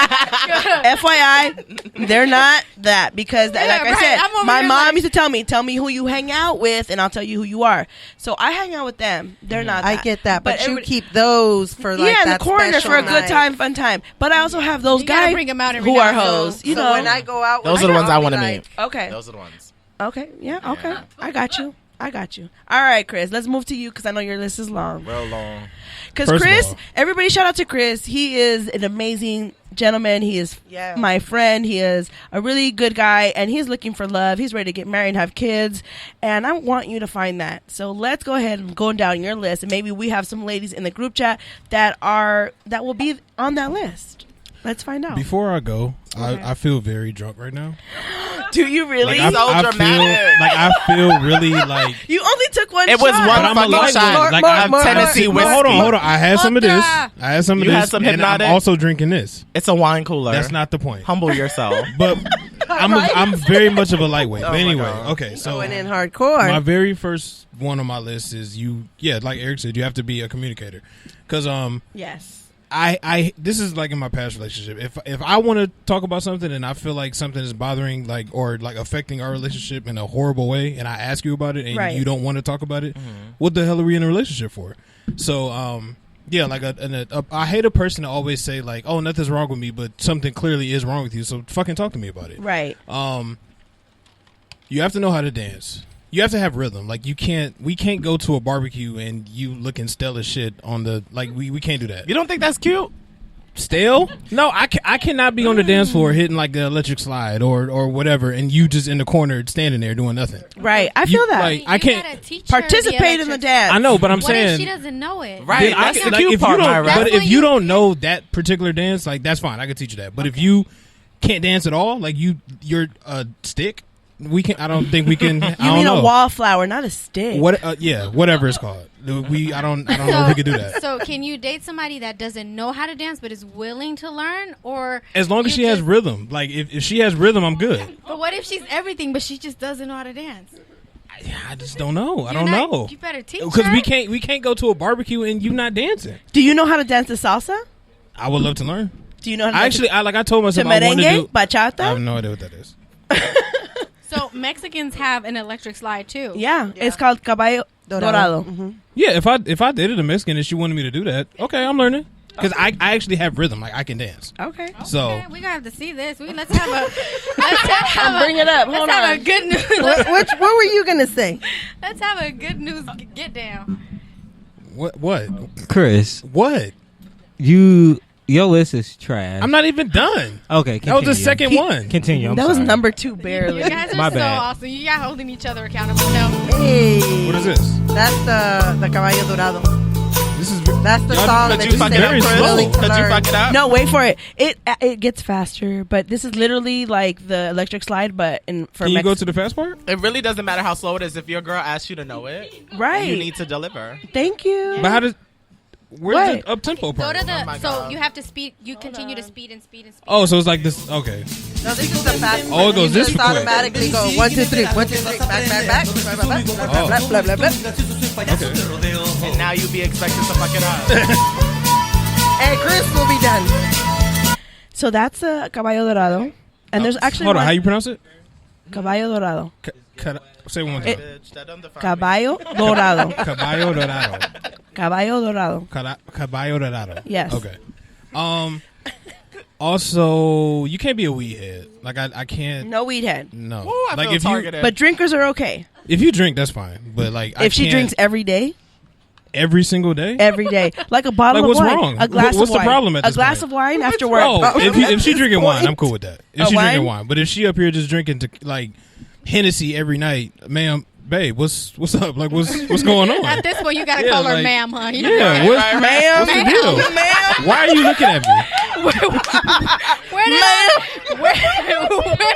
FYI, they're not that because, like I right. said, I'm over my here mom like- used to tell me who you hang out with, and I'll tell you who you are. So I hang out with them. They're not. I that. get that, but you everybody- keep those for like in the that corner special for a good night. time, fun time. But I also have those You gotta guys bring 'em out every who now are and then. hoes. You So know, when I go out, Those with are the you, ones I I'll want to be meet. like, okay, Those are the ones. okay, yeah, okay. I got you. All right, Chris. Let's move to you because I know your list is long. Real long. Because First of Chris, all- everybody shout out to Chris. He is an amazing gentleman. He is Yeah. my friend. He is a really good guy, and he's looking for love. He's ready to get married and have kids, and I want you to find that. So let's go ahead and go down your list, and maybe we have some ladies in the group chat that will be on that list. Let's find out. Before I go, I feel very drunk right now. Do you really? Like, I feel really like you only took one. It was shot. one But I'm a fucking lightweight. shot Like, of Tennessee whiskey. Hold on. I had some of this. You had some and Hypnotic? I'm also drinking this. It's a wine cooler. That's not the point. Humble yourself. But I'm very much of a lightweight. But my anyway, God. okay. So going in hardcore. my very first one on my list is like Eric said, you have to be a communicator. Because Yes. I this is like in my past relationship. If I want to talk about something and I feel like something is bothering or affecting our relationship in a horrible way, and I ask you about it and Right. you don't want to talk about it, what the hell are we in a relationship for? So yeah, like I hate a person to always say like, oh, nothing's wrong with me, but something clearly is wrong with you. So fucking talk to me about it. Right. You have to know how to dance. You have to have rhythm. Like we can't go to a barbecue and you looking stale as shit on the we can't do that. You don't think that's cute? Stale? No, I cannot be on the dance floor hitting like the electric slide or whatever, and you just in the corner standing there doing nothing. Right. I feel that. Like I can't participate in the dance. I know, but I'm What saying if she doesn't know it? Right. then I That's can- the cute if part, you don't, Myra. but That's if when you you- don't know that particular dance, like that's fine. I can teach you that. But if you can't dance at all, like you're a stick, I don't think we can. You mean a wallflower, not a stick. What? Yeah, whatever it's called. I don't know if we could do that. So can you date somebody that doesn't know how to dance but is willing to learn, or As long as she has rhythm. Like if she has rhythm, I'm good. But what if she's everything but she just doesn't know how to dance? I just don't know. I You're don't not- know. You better teach Because her. we can't go to a barbecue and you not dancing. Do you know how to dance the salsa? I would love to learn. Do you know how to I dance actually, I told myself to I wanted to merengue, do. bachata? I have no idea what that is. So Mexicans have an electric slide too. Yeah, it's called caballo dorado. Yeah, if I did it a Mexican and she wanted me to do that, okay, I'm learning. Because I actually have rhythm. Like I can dance. Okay. So Okay, we gonna have to see this. Let's have Bring it up. Hold Let's have on. a good news. What were you gonna say? Let's have a good news get down. what? Chris, What? your list is trash. I'm not even done. Okay, That was the continue. second one. Continue. I'm That was sorry. number 2, barely. You guys are My so bad. awesome. You guys holding each other accountable. No. Hey, What is this? that's the caballo dorado. This is That's the Y'all- song Could that you you fuck said it up, very I'm Chris? willing to Could you learn. fuck it up? No, wait for it. It gets faster, but this is literally like the electric slide, but for Can you go Mex- to the fast part? It really doesn't matter how slow it is. If your girl asks you to know it, right. you need to deliver. Thank you. But how does? Where's What? the up tempo Go part? to the. my so God. you have to speed. You continue to speed and speed and speed. Oh, so it's like this. Okay. No, this is the fast. Oh, it goes You this just quick. automatically go 1, 2, 3, 1, 2, 3, back, back, blah, blah, blah, blah, blah, blah, blah, blah, blah. Okay. And now you be expected to fuck it up. And Chris will be done. So that's caballo dorado, and there's actually Hold on. one- How you pronounce it? caballo dorado. Say one more time. Bitch, that don't define me. Caballo dorado. Caballo dorado. Caballo dorado. Caballo dorado. Yes. Okay. Also, you can't be a weed head. Like I can't. No weed head. No. Ooh, I like feel if targeted. But drinkers are okay. if you drink, that's fine. But like If she drinks every day, every single day, every day, like a bottle Like, of what's wine, wrong? a glass What's of the wine, problem at a this glass point? of wine after work. oh, if she drinking wine, I'm cool with that. If A she drinking wine? wine, but if she up here just drinking to like Hennessy every night, ma'am, babe, what's up? Like what's going on? At this point, you gotta Yeah, call her like- ma'am, huh? You know? Yeah, what's the deal? Ma'am. Why are you looking at me?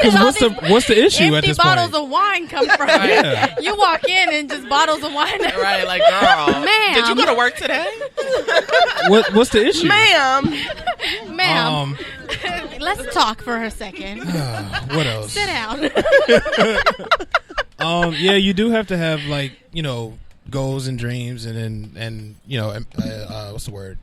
Because what's the issue at empty this bottles point? of wine come from? Yeah. You walk in and just bottles of wine. Right, like, girl. Ma'am. Did you go to work today? What's the issue? Ma'am. Let's talk for a second. What else? Sit down. Yeah, you do have to have goals and dreams, and what's the word?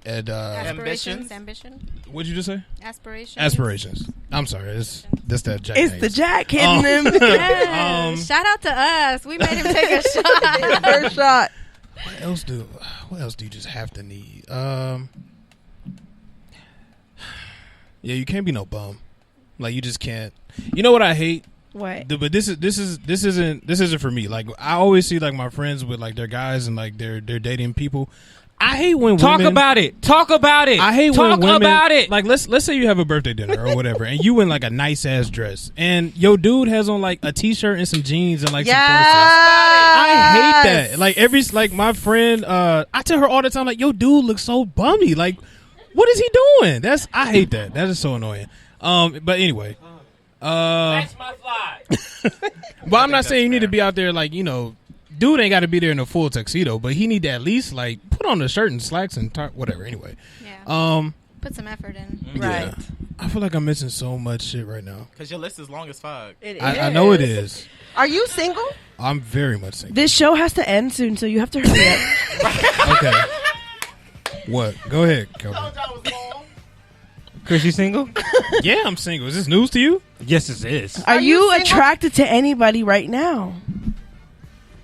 Ambitions. Ambition. What'd you just say? Aspirations. I'm sorry, that's that Jack. It's the Jack hitting him. Yes. Shout out to us. We made him take a shot. First shot. What else do you just have to need? Yeah, you can't be no bum. Like, you just can't. You know what I hate? What? But this isn't for me. Like, I always see like my friends with like their guys and like they're dating people. I hate when Talk women, about it. Talk about it. I hate Talk when women, about it. Like, let's say you have a birthday dinner or whatever, and you in like a nice ass dress, and your dude has on like a t-shirt and some jeans and like some forces. I hate that. Like my friend, I tell her all the time, like, your dude looks so bummy. Like, what is he doing? I hate that. That is so annoying. But anyway, That's my fly. but I'm not saying you need to be out there like, dude ain't got to be there in a full tuxedo, but he need to at least like put on a shirt and slacks and whatever. Anyway, Put some effort in. yeah. Right. I feel like I'm missing so much shit right now. Because your list is long as fuck. I know it is. Are you single? I'm very much single. This show has to end soon, so you have to hurry up. Okay. What? Go ahead, Kelvin. Chris, you single? Yeah, I'm single. Is this news to you? Yes, it is. Are you attracted to anybody right now?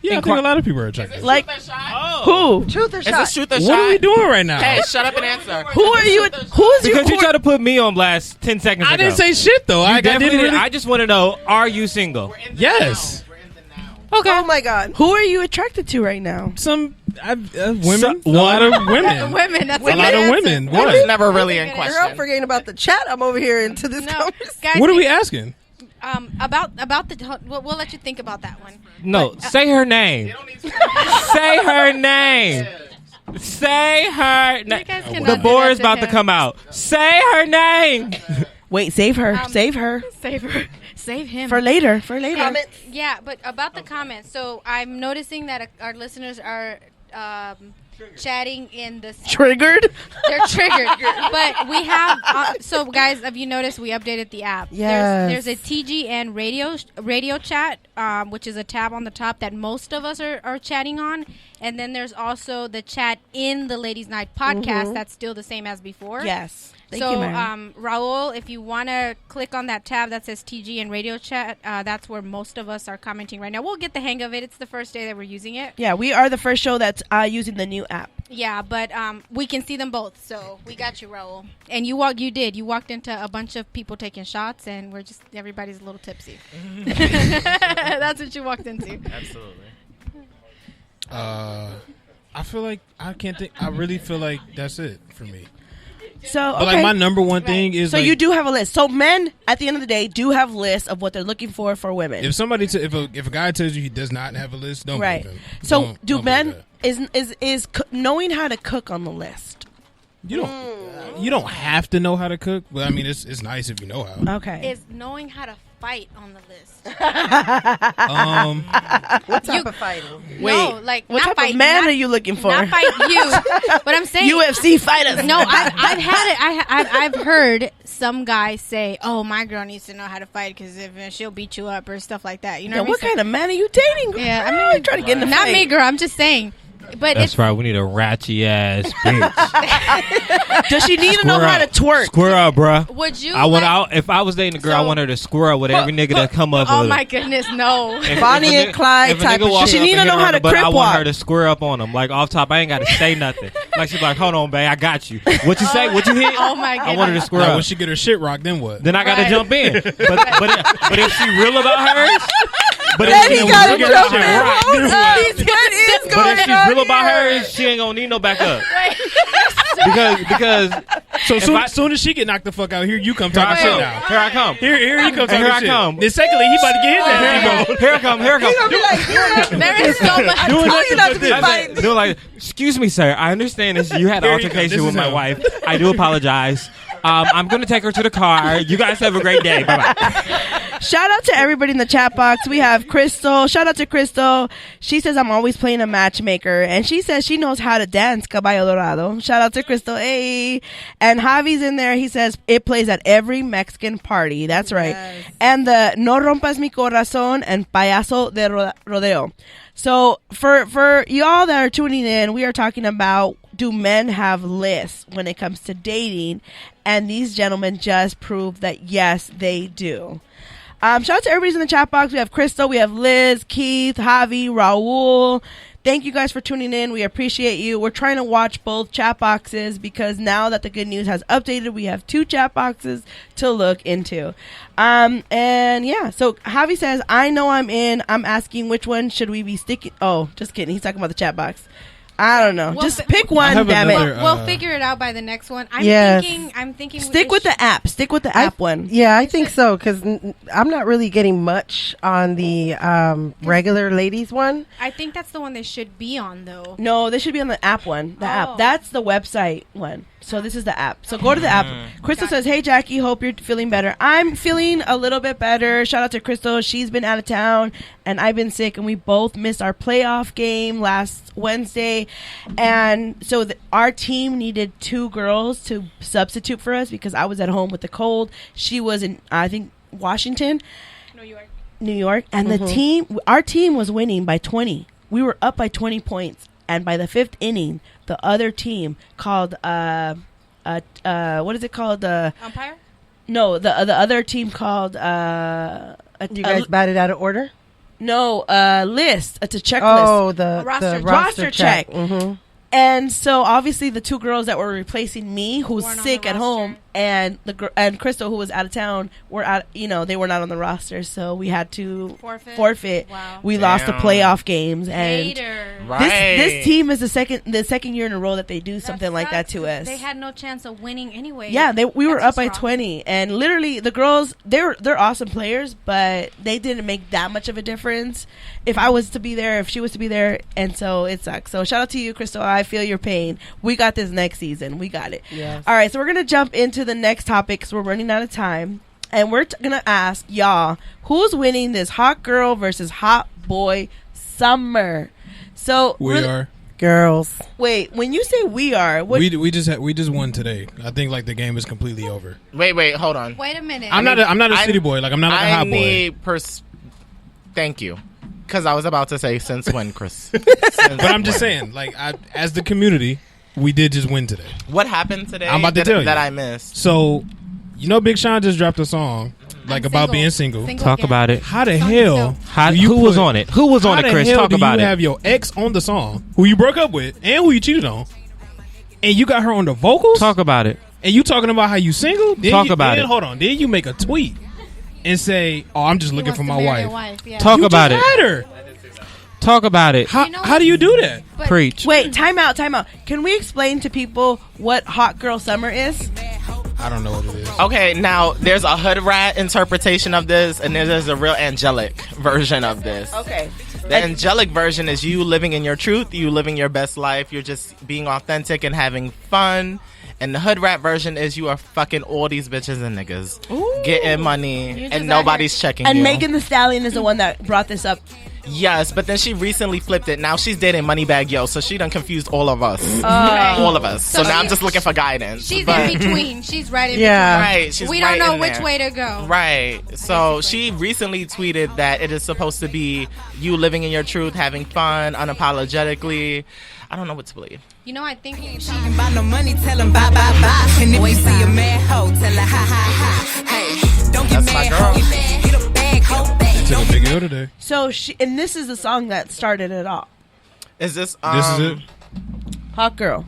Yeah, I think a lot of people are attracted. Like, who? Truth or Is shot? this truth or shot? What are we doing right now? Hey, shut up and answer. Who are you? Who's your? Because you tried to put me on blast 10 seconds ago. I didn't say shit though. I didn't really. I just want to know: are you single? Yes. Okay. Oh my God. Who are you attracted to right now? Some women. A lot of women. Women. That's A lot of women. That was What? never really in question. Girl, forgetting about the chat. I'm over here into this No, conversation. guys. What are we asking? About the. We'll let you think about that one. No, say her name. Say her name. Say her name. guys cannot The do board that is to about to him. come out. Say her name. Wait, save her. Save her. Save her. Save him. For later. For later. Comments. Yeah, but about the comments. So I'm noticing that our listeners are chatting in the Triggered. They're triggered. But we have so guys, have you noticed we updated the app? Yes. There's a TGN radio chat, which is a tab on the top that most of us are chatting on, and then there's also the chat in the Ladies Night podcast that's still the same as before. Yes. Thank so, you, Mary. Raul, if you want to click on that tab that says TG and radio chat, that's where most of us are commenting right now. We'll get the hang of it. It's the first day that we're using it. Yeah, we are the first show that's using the new app. Yeah, but we can see them both, so we got you, Raul. And you walked into a bunch of people taking shots, and everybody's a little tipsy. That's what you walked into. Absolutely. I feel like I can't think. I really feel like that's it for me. So, But like my number one thing is so like, you do have a list. So men, at the end of the day, do have lists of what they're looking for women. if somebody if a guy tells you he does not have a list, don't Right. believe him. So Don't do believe men that. is knowing how to cook on the list? You don't have to know how to cook, but I mean it's nice if you know how. Okay. Is knowing how to fight on the list. What type of fighting? No, like What not type fight, of man not- are you looking for? Not fight you. But I'm saying UFC fighters. No, I've had it. I've heard some guys say, "Oh, my girl needs to know how to fight because if she'll beat you up or stuff like that." You know What kind of man are you dating? Yeah, I mean, trying to get in the not fight. me, girl. I'm just saying. But That's right. We need a ratchet ass bitch. Does she need to know how to twerk? Square up, bruh. Would you? I want out. If I was dating a girl, I want her to square up with every nigga that come up. Oh with my goodness, no. Bonnie and Clyde type of shit. She need to know how to But crip I want walk. her to square up on him. Like off top, I ain't got to say nothing. Like she's like, hold on, babe, I got you. What you say? What you hit? Oh my goodness. I want her to square Now, up. when she get her shit rocked, then what? Then I got to Right. jump in. But if she real about hers, but Then he if gotta she jump in. right, Hold up. What is but going if she's on real about here? hers, she ain't gonna need no backup. Right. Because So If soon as she get knocked the fuck out, here you come here I talking shit come. now. Here I come. Here you come talking Here I shit. come. Then secondly, he about to get his ass beat. Here I come. Here I come. He gonna be like, There is so much. I told you not to be fighting. They're like, excuse me, sir. I understand this. You had an Here you go. altercation This with is my him. wife. I do apologize. I'm going to take her to the car. You guys have a great day. Bye-bye. Shout out to everybody in the chat box. We have Crystal. Shout out to Crystal. She says, I'm always playing a matchmaker. And she says she knows how to dance Caballo Dorado. Shout out to Crystal. Hey. And Javi's in there. He says it plays at every Mexican party. That's right. Yes. And the No Rompas Mi Corazón and Payaso de Rodeo. So for y'all that are tuning in, we are talking about, do men have lists when it comes to dating? And these gentlemen just proved that yes, they do. Shout out to everybody's in the chat box. We have Crystal, we have Liz, Keith, Javi, Raul. Thank you guys for tuning in. We appreciate you. We're trying to watch both chat boxes because now that the Good News has updated, we have 2 chat boxes to look into. And yeah, so Javi says, I know I'm in. I'm asking which one should we be sticking. Oh, just kidding. He's talking about the chat box. I don't know. Just pick one, damn it. We'll figure it out by the next one. I'm thinking. Stick with the app. Stick with the app one. Yeah, I think so because I'm not really getting much on the regular ladies one. I think that's the one they should be on, though. No, they should be on the app one. The app. That's the website one. So this is the app. So go to the app. Crystal says, hey, Jackie, hope you're feeling better. I'm feeling a little bit better. Shout out to Crystal. She's been out of town, and I've been sick, and we both missed our playoff game last Wednesday. And so our team needed 2 girls to substitute for us because I was at home with the cold. She was in, I think, Washington. New York. And our team was winning by 20. We were up by 20 points. And by the 5th inning, the other team called what is it called? Umpire? No, the other team called you guys batted out of order? No, list. It's a checklist. Oh, the roster check. Mm-hmm. And so obviously the 2 girls that were replacing me, who's sick at home, and and Crystal, who was out of town, were out. They were not on the roster, so we had to forfeit. Wow. We lost the playoff games, and Right. this team is the second year in a row that they do something like that to us. They had no chance of winning anyway. Yeah, we were up by 20, and literally the girls, they're awesome players, but they didn't make that much of a difference. If I was to be there, if she was to be there, and so it sucks. So shout out to you, Crystal. I feel your pain. We got this next season. We got it. Yes. All right, so we're gonna jump into the next topic because we're running out of time, and we're gonna ask y'all who's winning this hot girl versus hot boy summer. So We are girls. Wait, when you say we are, what? we just won today. I think like the game is completely over. Wait, hold on. Wait a minute. I'm not a city boy. Like I'm not like a hot boy. Thank you. Because I was about to say, since when, Chris? But I'm just saying, like, as the community, we did just win today. What happened today? I'm about to tell you that I missed. So, Big Sean just dropped a song about being single. Talk about it. How the hell? Who was on it? Who was on it, Chris? Talk about it. You have your ex on the song, who you broke up with, and who you cheated on, and you got her on the vocals. Talk about it. And you talking about how you single? Talk about it. Hold on. Then you make a tweet and say, "Oh, I'm just looking for my wife." Talk about it. Had her. Talk about it. How do you do that? Preach. Wait, time out. Can we explain to people what hot girl summer is? I don't know what it is. Okay, now there's a hood rat interpretation of this, and there's a real angelic version of this. Okay. The angelic version is you living in your truth, you living your best life, you're just being authentic and having fun. And the hood rat version is you are fucking all these bitches and niggas, getting money, and nobody's checking you. And Megan Thee Stallion is the one that brought this up. Yes, but then she recently flipped it. Now she's dating Moneybag Yo, so she done confused all of us. All of us. So now I'm just looking for guidance. She's in between. She's right in between. Right. She's we right don't know in which there. way to go. Right. So she recently tweeted that it is supposed to be you living in your truth, having fun, unapologetically. I don't know what to believe. I think About no money, tell him bye bye bye. And if you see a mad hoe, tell her ha ha ha. Hey, don't get mad, hoe. Get a bag, hoe bag. She took a big L today. So and this is the song that started it all. Is this? This is it. Hot girl.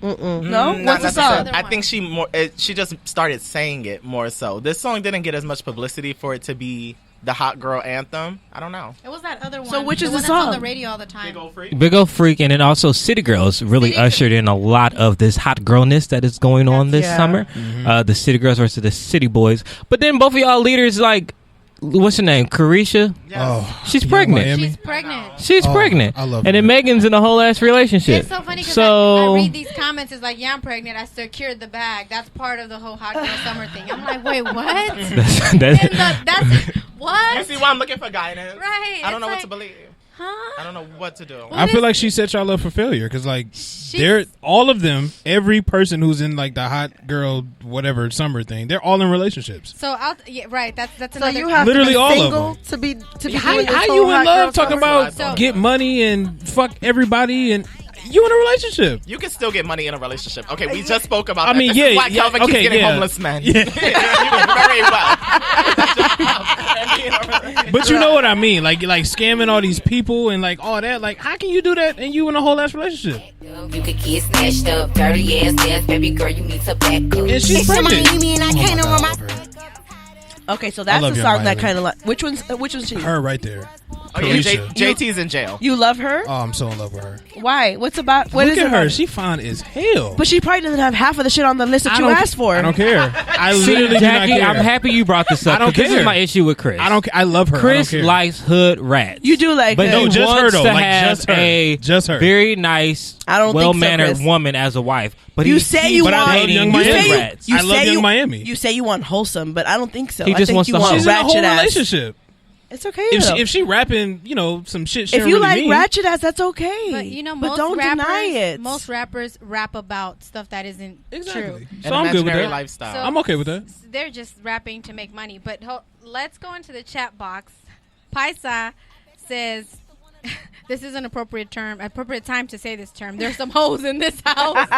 No, Not what's the song? necessarily. I think she just started saying it more so. This song didn't get as much publicity for it to be the hot girl anthem. I don't know. It was that other one. So which is the the one that's on song? the radio all the time. Big Ol' Freak, and then also City Girls really ushered in a lot of this hot girlness that is going on this summer. The City Girls versus the City Boys. But then both of y'all leaders, like, what's her name? Carisha? Yes. Oh, She's Young pregnant. Miami? She's pregnant. She's pregnant. I love and then her. Megan's in a whole ass relationship. It's so funny because So I read these comments. It's like, yeah, I'm pregnant. I secured the bag. That's part of the whole hot girl summer thing. I'm like, wait, what? that's what? You see why I'm looking for guidance? Right. I don't it's know like, what to believe. Huh? I don't know what to do. I feel like she set y'all up for failure because, like, they're all of them. Every person who's in like the hot girl whatever summer thing, they're all in relationships. So right. That's So another. you have Literally to be all of single them. to be How doing this you whole in hot love girl talking summer? about get money and fuck everybody and you in a relationship? You can still get money in a relationship. Okay, we just spoke about I that. mean, This yeah, is why yeah, Kelvin okay, keeps getting yeah. homeless men. Yeah. You did very well. But you know what I mean, like scamming all these people and like all that. Like, how can you do that and you in a whole ass relationship? You could get snatched up, dirty ass dance, baby girl, you need to back up. And she's pregnant. Okay, so I that's love the Young song that Miami. kind of like. Which one's she? Her right there. Oh, yeah, Carisha. JT's in jail. You love her? Oh, I'm so in love with her. Why? What's about? What Look is at it her. about- She fine as hell. But she probably doesn't have half of the shit on the list that I you don't- asked for. I don't care. I See, literally do not Jackie, care. I'm happy you brought this up. I don't 'cause This care. is my issue with Chris. I don't. I love her. Chris I don't care. likes hood rats. You do like but her. he No, just wants her, though. to Like, have just her. a Just her. very nice, I don't think so, well-mannered Chris. woman as a wife. But You he's say you But I want love dating Young hood Miami. rats. I love Young Miami. You say you want wholesome, but I don't think so. He I just think wants you the want She's in a whole ratchet ass. relationship. It's okay. If she rapping, some shit. She If don't you really like mean. ratchet ass, that's okay. But you know, but most don't rappers, deny it. Most rappers rap about stuff that isn't true. So I'm good with imaginary that. lifestyle. So- I'm okay with that. They're just rapping to make money. But let's go into the chat box. Paisa says, "This is an appropriate time to say this term. There's some hoes in this house."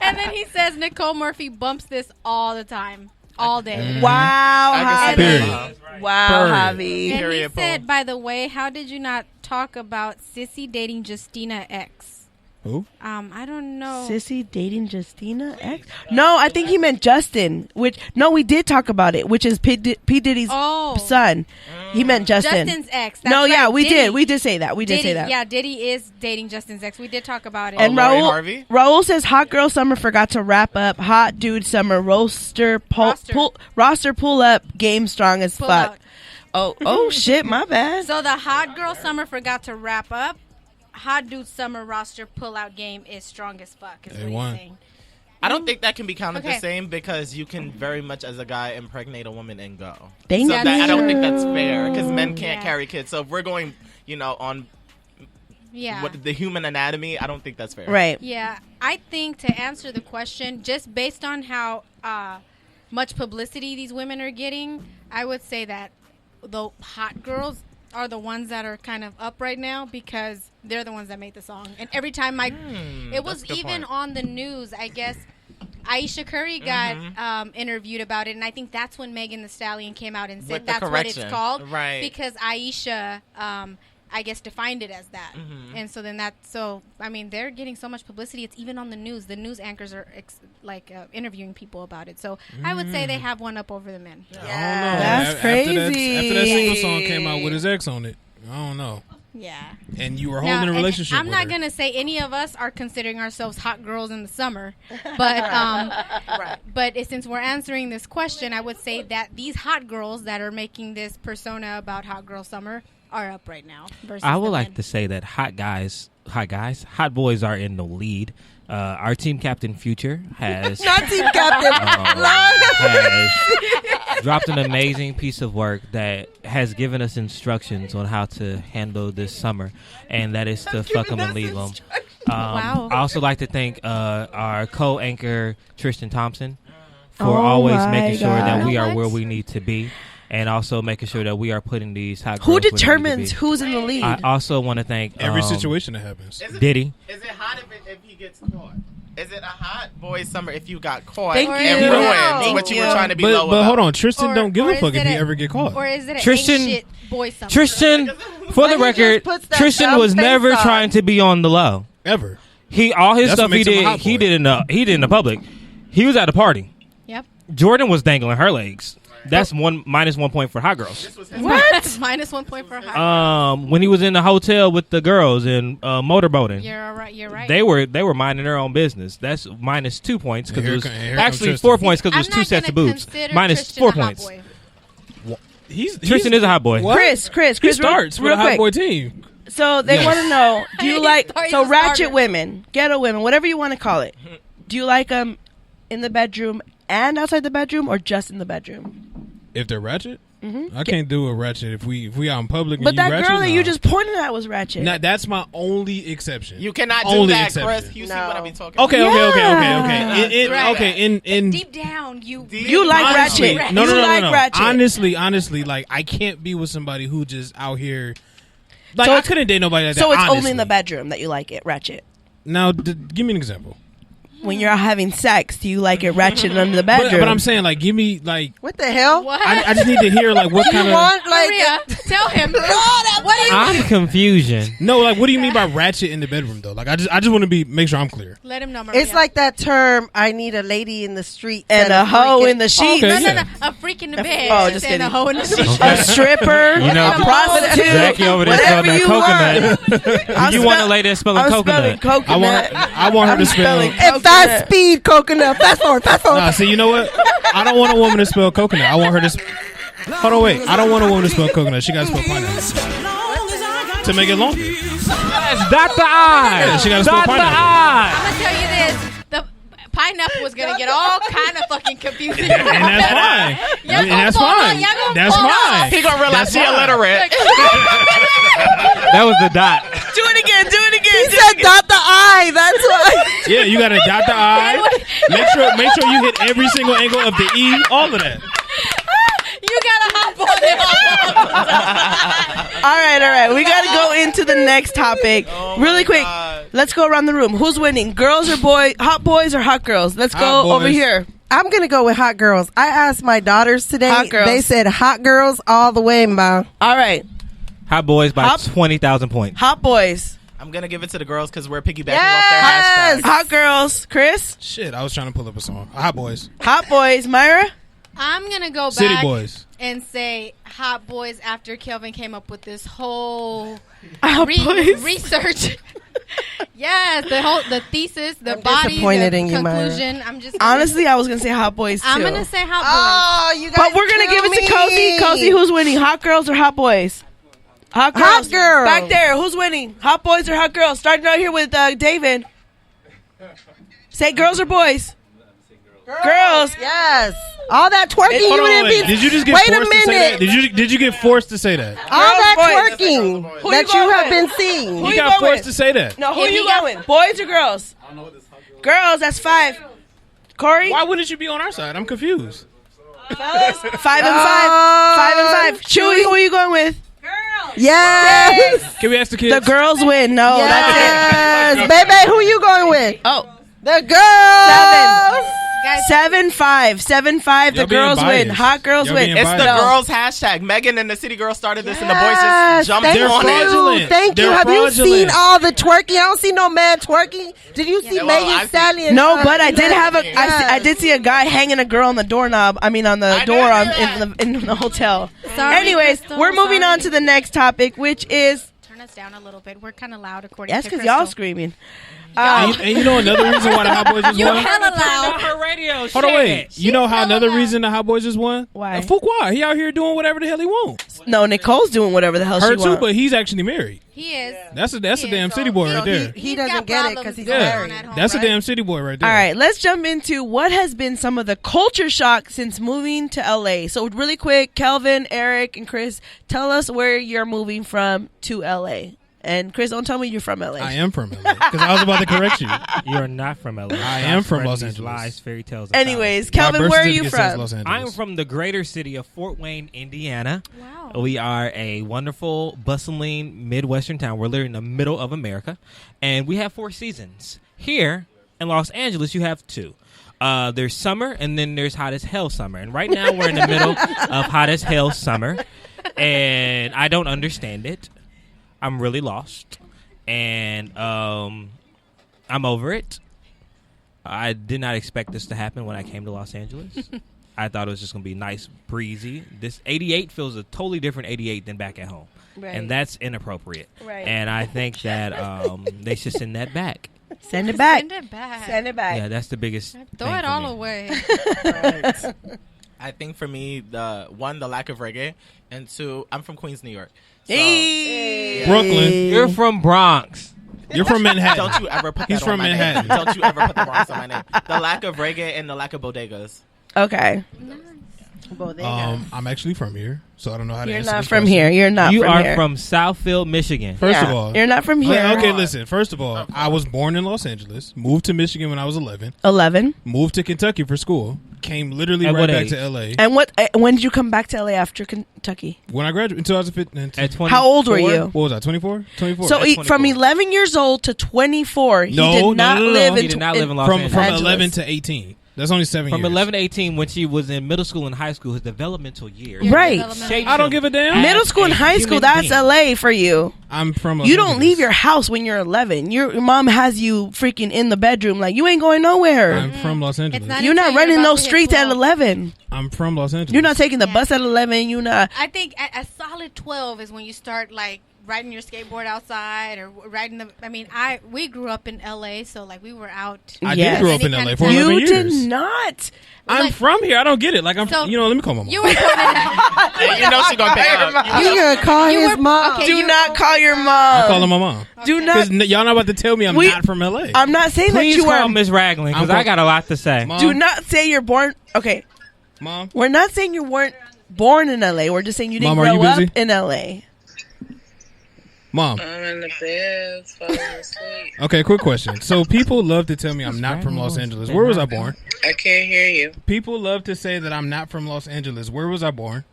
And then he says, "Nicole Murphy bumps this all the time, all day." Wow, I can see Javi. that. Wow, Period. Javi. And he Period, said, Paul. "By the way, how did you not talk about Sissy dating Justina X?" Who? I don't know. Sissy dating Justina X? No, I think he meant Justin. We did talk about it, which is P. Diddy's son. He meant Justin. Justin's ex. No, That's yeah, right, we Diddy. did. We did say that. We did Diddy, say that. Yeah, Diddy is dating Justin's ex. We did talk about it. And Lori Raul, Harvey? Raul says hot girl summer forgot to wrap up. Hot dude summer roster pull up game strong as Pull fuck. out. Oh shit, my bad. So the hot girl summer forgot to wrap up. Hot dude summer roster pull-out game is strong as fuck. Is what he's won. saying. I don't think that can be counted Okay. the same because you can very much, as a guy, impregnate a woman and go. Thank so you. I don't think that's fair because men can't Yeah. carry kids. So if we're going, on Yeah. what the human anatomy, I don't think that's fair. Right. Yeah, I think to answer the question, just based on how much publicity these women are getting, I would say that the hot girls are the ones that are kind of up right now because they're the ones that made the song. And every time it was that's a good even point. on the news, I guess. Aisha Curry got interviewed about it, and I think that's when Megan Thee Stallion came out and said With the that's what it's correction. called, Right. Because Aisha, I guess, defined it as that, and so then they're getting so much publicity. It's even on the news. The news anchors are interviewing people about it. So I would say they have one up over the men. I don't know. That's After crazy. that single song came out with his ex on it, I don't know. Yeah. And you were Now, holding a and relationship. I'm with not her. gonna say any of us are considering ourselves hot girls in the summer, but but since we're answering this question, I would say that these hot girls that are making this persona about hot girl summer are up right now. Versus I would the like men. to say that hot boys are in the lead. Our team captain Future has Not team captain. has dropped an amazing piece of work that has given us instructions on how to handle this summer, and that is to fuck them and leave them. Wow. I also like to thank our co-anchor Tristan Thompson for Oh always my making sure that God. we are What? where we need to be, and also making sure that we are putting these hot girls Who where they need to determines be. who's in the lead? I also want to thank Every situation that happens. Diddy. Is it hot if he gets caught? Is it a hot boy summer if you got caught Thank and you. ruined Thank what you you. were trying to be low But about? hold on, Tristan Or- don't give or a is fuck if it he a- ever get caught. Or is it a Tristan- ain't shit boy summer? Tristan, for the But he record, just puts that Tristan dumb was face never on. trying to be on the low. Ever. All his That's stuff what he makes him a did, hot he boy. did in the public. He was at a party. Yep. Jordan was dangling her legs. That's minus 1 point for hot girls. What? Minus 1 point for hot. When he was in the hotel with the girls and motorboating, You're right. You're right. they were minding their own business. That's minus 2 points because And it was here comes actually Tristan. 4 points because it I'm was two not sets of gonna boobs. consider Minus Tristan 4 a hot points. boy. Tristan is a hot boy. What? Chris, He starts for real the hot quick. boy team. So they Yes. want to know: do you like He's so a ratchet starter. women, ghetto women, whatever you want to call it? Do you like them in the bedroom and outside the bedroom, or just in the bedroom? If they're ratchet, I can't do a ratchet if we out in public. And But you that ratchet, girl that nah. you just pointed at was ratchet. Nah, that's my only exception. You cannot do Only that, exception. Chris. You see what I be talking Okay, about. okay. Right. Okay, in Deep down, you like honestly, ratchet. No, You like no. ratchet. Honestly, like I can't be with somebody who just out here. Like So I it's- couldn't date nobody like that. So it's honestly. only in the bedroom that you like it ratchet. Now, give me an example. When you're out having sex, do you like it ratchet under the bedroom? But I'm saying, like, give me like. What the hell? What? I just need to hear like what kind You of. want like Maria, tell him. What do you I'm confusion. No, like, what do you mean by ratchet in the bedroom though? Like, I just want to make sure I'm clear. Let him know, Maria. it's like that term? I need a lady in the street and a hoe in the sheets. Okay. no, a freak in the bed. Oh, just and kidding. a hoe in the sheet. A stripper, You know, a prostitute, Jackie over there whatever spelling you coconut. want. You want a lady that's spelling I'm coconut? spelling coconut. I want her to spell. spelling At fast speed, coconut. Fast forward, fast forward. Nah, see, you know what? I don't want a woman to spell coconut. I want her to. Hold on, wait. I don't want a woman to spell coconut. She got to spell pineapple to make it longer. That's Dr. I. Yeah, she got to spell Dr. pineapple. I. I'm gonna tell you this: the pineapple was gonna get all kind of fucking confusing. And that's fine. Y'all And gonna that's fall off. fine. Y'all gonna That's fall off. fine. He gonna realize That's she fine. illiterate. That was the dot. Do it again. Do it again. He said dot the I. That's why. Yeah, you got to dot the I. Make sure you hit every single angle of the E. All of that. You gotta hop on it. All right. We got to go into the next topic really quick. Let's go around the room. Who's winning? Girls or boys? Hot boys or hot girls? Let's Hot go over boys. here. I'm gonna go with hot girls. I asked my daughters today. Hot girls. They said hot girls all the way, ma. All right. Hot boys by Hot- 20,000 points. Hot boys. I'm gonna give it to the girls because we're piggybacking Yes! off their hashtag. Hot girls. Chris. Shit, I was trying to pull up a song. Hot boys. Hot boys. Myra. I'm gonna go City back boys. and say hot boys after Kelvin came up with this whole Hot boys. research. Yes, the thesis, the I'm body, disappointed the in you, Myra. conclusion. I'm just Honestly, I was going to say hot boys too. I'm gonna say hot Oh, you guys. But we're going to give it to Cozy. Cozy, who's winning? Hot girls or hot boys? Hot girls. Hot girls. Back there, who's winning? Hot boys or hot girls? Starting out here with David. Say girls or boys? Girls. Yes. All that twerking Hold you on, didn't Wait, be. did you just get Wait a forced to say that? minute. Did you get forced to say that? All that Girls, boys. twerking Who that you you have going been with? seeing. Who You you got going forced with? to say that. No, who If you you got- going with? Boys or girls? Girls, that's 5. Corey? Why wouldn't you be on our side? I'm confused. Fellas? 5 and 5. 5 and 5. Chewy, who are you going with? Yes. Can we ask the kids? The girls win. No, Yes. Baby, who you going with? that's it. Oh. The girls. 7. Guys, 7-5. 7-5. The Y'all being girls win. biased. Hot girls Y'all win. being It's the biased. girls hashtag. Megan and the city girls started this, and the boys Yes, just jumped thank in on you. it. fraudulent. Thank you. They're Have you fraudulent. seen all the twerking? I don't see no man twerking. Did you see well, Megan I've Stallion? No, but I did have Yes. I did see a guy hanging a girl on the doorknob. I mean, on the I door did in the hotel. Sorry, Anyways, Crystal, we're moving sorry. on to the next topic, which is turn us down a little bit. We're kind of loud according that's to because Crystal. y'all screaming. And you know another reason why the Hot Boys just You won? hella loud. Her radio. Hold on, wait. You know how hella another loud. reason the Hot Boys just won? Why? Fuqua. He out here doing whatever the hell he wants. No, Nicole's doing whatever the hell Her she too, wants. but he's actually married. He is. That's a damn so city boy he- right there. He He's doesn't got get it problems because he's going Yeah, on at home, that's right? a damn city boy right there. All right, let's jump into what has been some of the culture shock since moving to LA. So really quick, Kelvin, Eric, and Chris, tell us where you're moving from to LA. And Chris, don't tell me you're from LA. I am from LA because I was about to correct you. You're not from LA. I am from Spread Los these Angeles. Lies, fairy tales. and Anyways, fallacies. My Kelvin, birth where are you certificate says from? Los Angeles. I'm from the greater city of Fort Wayne, Indiana. Wow. We are a wonderful, bustling Midwestern town. We're literally in the middle of America, and we have 4 seasons. Here in Los Angeles, you have 2. There's summer, and then there's hot as hell summer. And right now, we're in the middle of hot as hell summer, and I don't understand it. I'm really lost, and I'm over it. I did not expect this to happen when I came to Los Angeles. I thought it was just going to be nice, breezy. This 88 feels a totally different 88 than back at home. Right. And that's inappropriate. Right. And I think that they should send that back. Send it back. Send it back. Send it back. Yeah, that's the biggest Throw thing it for all me. away. I think for me, the lack of reggae, and two, I'm from Queens, New York. So, Hey. Brooklyn. You're from Bronx. You're from Manhattan. Don't you ever put He's that from on my Manhattan. name. Don't you ever put the Bronx on my name. The lack of reggae and the lack of bodegas. Okay. I'm actually from here, so I don't know how to You're answer not this from question. here. You're not You from are here. from Southfield, Michigan. First of all, You're not from here. Okay, listen. First of all, I was born in Los Angeles, moved to Michigan when I was 11, 11. moved to Kentucky for school, came literally At right what back age? to LA. And when did you come back to LA after Kentucky? When I graduated in 2015. At 24? How old were you? What was I, 24? 24. So from 11 years old to 24, he did not live in He did not live in Los from Angeles. 11 to 18. That's only 7 From years. 11 to 18, when she was in middle school and high school, his developmental years. Right. I don't give a damn. Middle school and high school, that's LA for you. I'm from Los You don't Angeles. leave your house when you're 11. Your mom has you freaking in the bedroom like you ain't going nowhere. I'm from Los Angeles. You're not running those streets at 11. I'm from Los Angeles. You're not taking the bus at 11. You're not. I think a solid 12 is when you start like riding your skateboard outside or riding the. I mean, we grew up in LA, so like we were out. I did grow up in LA for 11 You years. did not. I'm from here. I don't get it. Like So, let me call my mom. You were born in. You know she gonna pick up. You gonna call his mom? okay, Do you- not call your mom. I'm calling my mom. Do not. Because y'all not about to tell me I'm not from LA. I'm not saying Please that you call are. Miss Ragland, because I got a lot to say. Mom, Do not say you're born. Okay, Mom. we're not saying you weren't born in LA. We're just saying you didn't Mom, are you grow up busy? in LA. Mom. I'm in the bed, falling asleep. Okay, quick question. So people love to tell me I'm not from Los Angeles. Where was I born? I can't hear you. People love to say that I'm not from Los Angeles. Where was I born?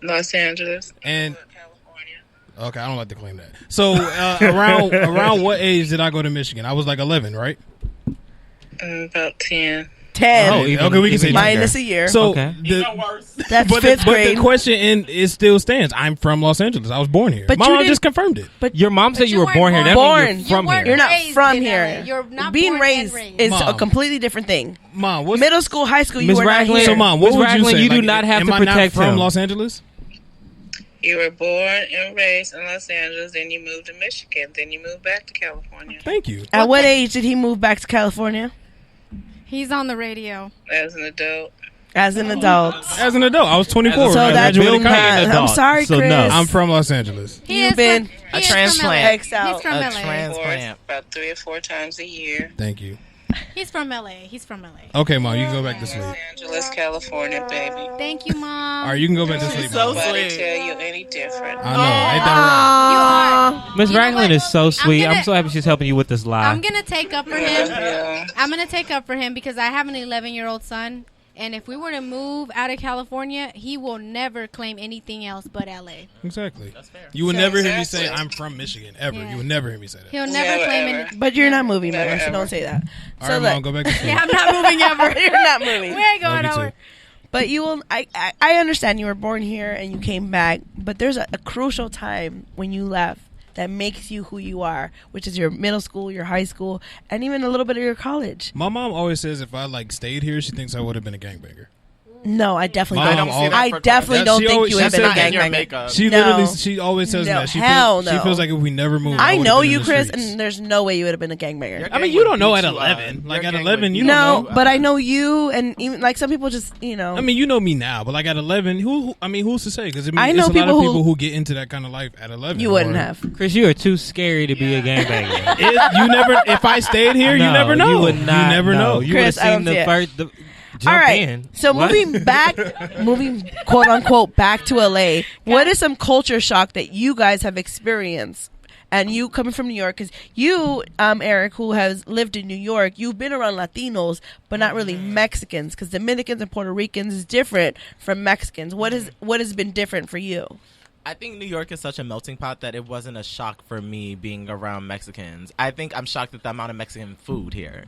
Los Angeles. And okay, I don't like to claim that. So around what age did I go to Michigan? I was like 11, right? About 10. 10. Oh, okay, we can say minus a year. So Okay. That's but fifth grade. the question it still stands. I'm from Los Angeles. I was born here. But My you mom didn't- just confirmed it. But Your mom said you were weren't born here. That born. means you're from You weren't here. You're not raised from in here. LA. You're not Being born raised and raised. is a Mom. completely different thing. Mom, what's Middle school, high school, you Miss were not Ragland- here. so mom, what Miss would you Ragland, say? you do Like, not have am to I not protect from him. Los Angeles? You were born and raised in Los Angeles, then you moved to Michigan, then you moved back to California. Thank you. At what age did he move back to California? He's on the radio. As an adult. As an adult. As an adult, I was 24. So I that graduated will college. not. I'm sorry, So Chris. no. I'm from Los Angeles. He You've is been from, a he is from transplant. LA. X out. He's from A LA. transplant. About 3 or 4 times a year. Thank you. He's from LA. He's from LA. Okay, mom, you can go back to sleep. Los Angeles, California, baby. Thank you, Mom. All right, you can go back to sleep. So Mom. Nobody sweet. tell you any different. I know, ain't that You are. Miss You know Ragland what? is so sweet. I'm gonna- so happy she's helping you with this lie. I'm gonna take up for him. Yeah. I'm gonna take up for him because I have an 11-year-old son, and if we were to move out of California, he will never claim anything else but LA. right? Exactly. You would never hear me say I'm from Michigan ever. Yeah. You would never hear me say that. He'll never Never, claim ever. anything. But you're not moving, Never, man, so ever. don't say that. All So right, look, mom, go back to sleep. Yeah, I'm not moving ever. you're not moving. We ain't going Love you over. too. But you will. I understand you were born here and you came back, but there's a crucial time when you left that makes you who you are, which is your middle school, your high school, and even a little bit of your college. My mom always says if I stayed here, she thinks I would have been a gangbanger. No, I definitely Mom, don't. I don't see that I for definitely That- don't she think always- you she would have been a said that in your gangbanger. makeup. She No. literally, she always says No, that. She hell feels, she no. feels like if we never moved, I would've know been in you, the Chris, streets. and there's no way you would have been a gangbanger. Your I mean, gang you would don't know beat at you 11. up. Like Your at gang 11, would you beat don't No, know. but I know you, and even like some people just, I mean, you know me now, but like at 11, who's to say? Because I it's know a lot people of who- people who get into that kind of life at 11. you wouldn't or- have. Chris, you are too scary to be a gangbanger. You never. If I stayed here, you never know. You would not. You never know. You would have Chris, I don't seen the see it. first. All Jump right. in. So What? moving quote unquote back to LA. What is some culture shock that you guys have experienced? And you coming from New York, because you, Eric, who has lived in New York, you've been around Latinos, but not really Mexicans, because Dominicans and Puerto Ricans is different from Mexicans. What has been different for you? I think New York is such a melting pot that it wasn't a shock for me being around Mexicans. I think I'm shocked at the amount of Mexican food here.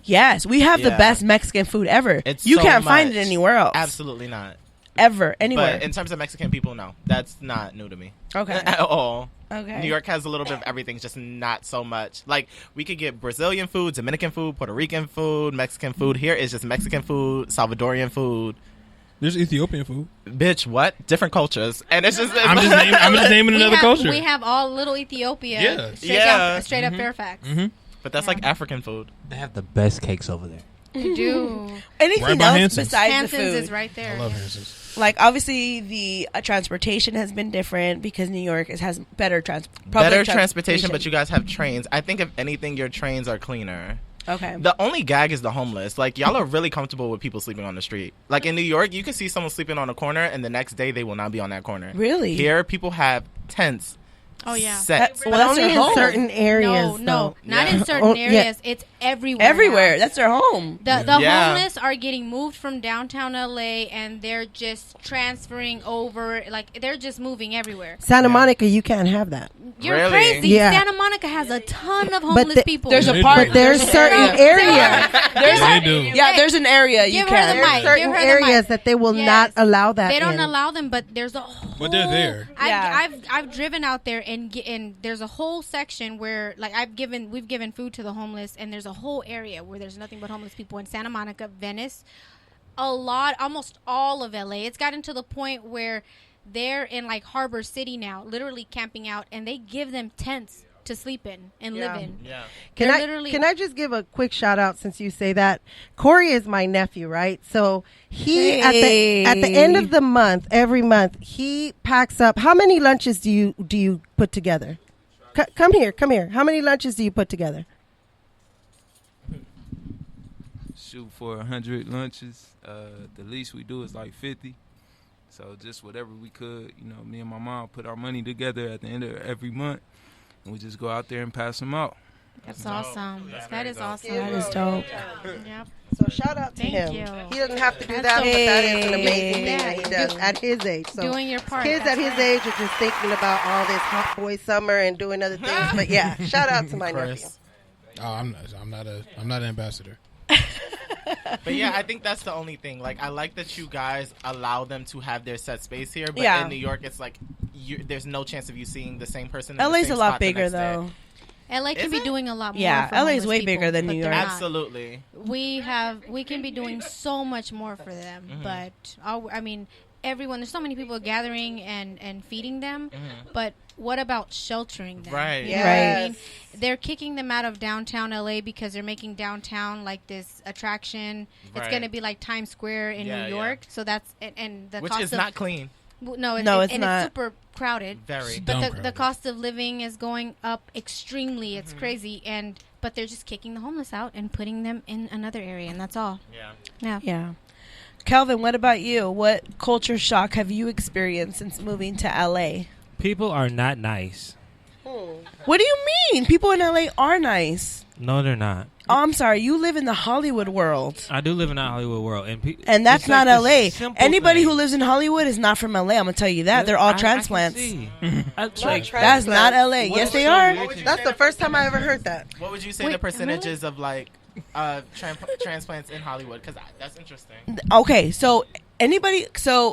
Yes, we have the Yeah. best Mexican food ever. It's You so can't find it much. anywhere else. Absolutely not. Ever, anywhere. But in terms of Mexican people, no. That's not new to me. Okay. At all. Okay. New York has a little bit of everything, just not so much. Like, we could get Brazilian food, Dominican food, Puerto Rican food, Mexican food. Here is just Mexican food, Salvadorian food. There's Ethiopian food. Bitch, what? Different cultures. And it's just... I'm just naming another culture. We have all little Ethiopia. Yeah. Straight up Fairfax. But that's like African food. They have the best cakes over there. We do. Anything Right by else Hanson's. besides Hanson's the food? is right there. I love yeah. Hanson's. Like obviously the transportation has been different because New York has better Better transportation, but you guys have trains. I think if anything, your trains are cleaner. Okay. The only gag is the homeless. Like, y'all are really comfortable with people sleeping on the street. Like, in New York, you can see someone sleeping on a corner, and the next day they will not be on that corner. Really? Here, people have tents. Oh yeah. Set. But only in certain areas. No, not Yeah. in certain areas. It's everywhere. Everywhere. now. That's their home. The Yeah. homeless are getting moved from downtown LA, and they're just transferring over. Like they're just moving everywhere. Santa Monica, you can't have that. You're Really? crazy. Yeah. Santa Monica has a ton of homeless the- people. There's a They part. do. There's certain areas. Yeah, they do. Yeah, there's an area you Give her the can. mic. There's certain Give her the areas mic. that they will Yes. not allow that They don't in. allow them, but there's a whole. But they're there. I've driven out there and there's a whole section where like we've given food to the homeless, and there's a whole area where there's nothing but homeless people in Santa Monica, Venice, almost all of LA. It's gotten to the point where they're in like Harbor City now, literally camping out, and they give them tents to sleep in and live in. Yeah. Can They're can I just give a quick shout out since you say that? Corey is my nephew, right? So he at the end of the month, every month, he packs up. How many lunches do you put together? Come here. How many lunches do you put together? Shoot for 100 lunches. The least we do is like 50. So just whatever we could, me and my mom put our money together at the end of every month, and we just go out there and pass them out. That's awesome. That is awesome. That is dope. Yep. So shout out to Thank him. you. He doesn't have to do That's that, so- but that is an amazing thing Yeah, that he does at his age. So Doing your part. kids at his age are just thinking about all this hot boy summer and doing other things. But yeah, shout out to my nephew. Chris. Oh, I'm not an ambassador. But yeah, I think that's the only thing. Like, I like that you guys allow them to have their set space here, but Yeah. in New York, it's like there's no chance of you seeing the same person. In the LA's same a lot spot the bigger next day. though. LA can Is be it? doing a lot more. Yeah, for LA is homeless way people, bigger than but New they're York. not. Absolutely. We can be doing so much more for them, but there's so many people gathering and feeding them, but what about sheltering them? Right. You know what I Yes. mean? They're kicking them out of downtown LA because they're making downtown like this attraction. It's Right. going to be like Times Square in Yeah, New yeah. York, so that's and the Which cost is of not clean. no, No, it's and not. it's super crowded. Very. But Dumb the crowded. cost of living is going up extremely. It's crazy, but they're just kicking the homeless out and putting them in another area, and that's all. Yeah. Yeah. Kelvin, what about you? What culture shock have you experienced since moving to LA? People are not nice. What do you mean? People in LA are nice. No, they're not. Oh, I'm sorry. You live in the Hollywood world. I do live in the Hollywood world, And that's it's like not this LA. simple Anybody thing. who lives in Hollywood is not from LA. I'm going to tell you that. They're all I can transplants. see. That's not LA. Yes, they are. That's the first time I ever heard that. What would you say the percentages of like transplants in Hollywood? Because that's interesting. Okay, so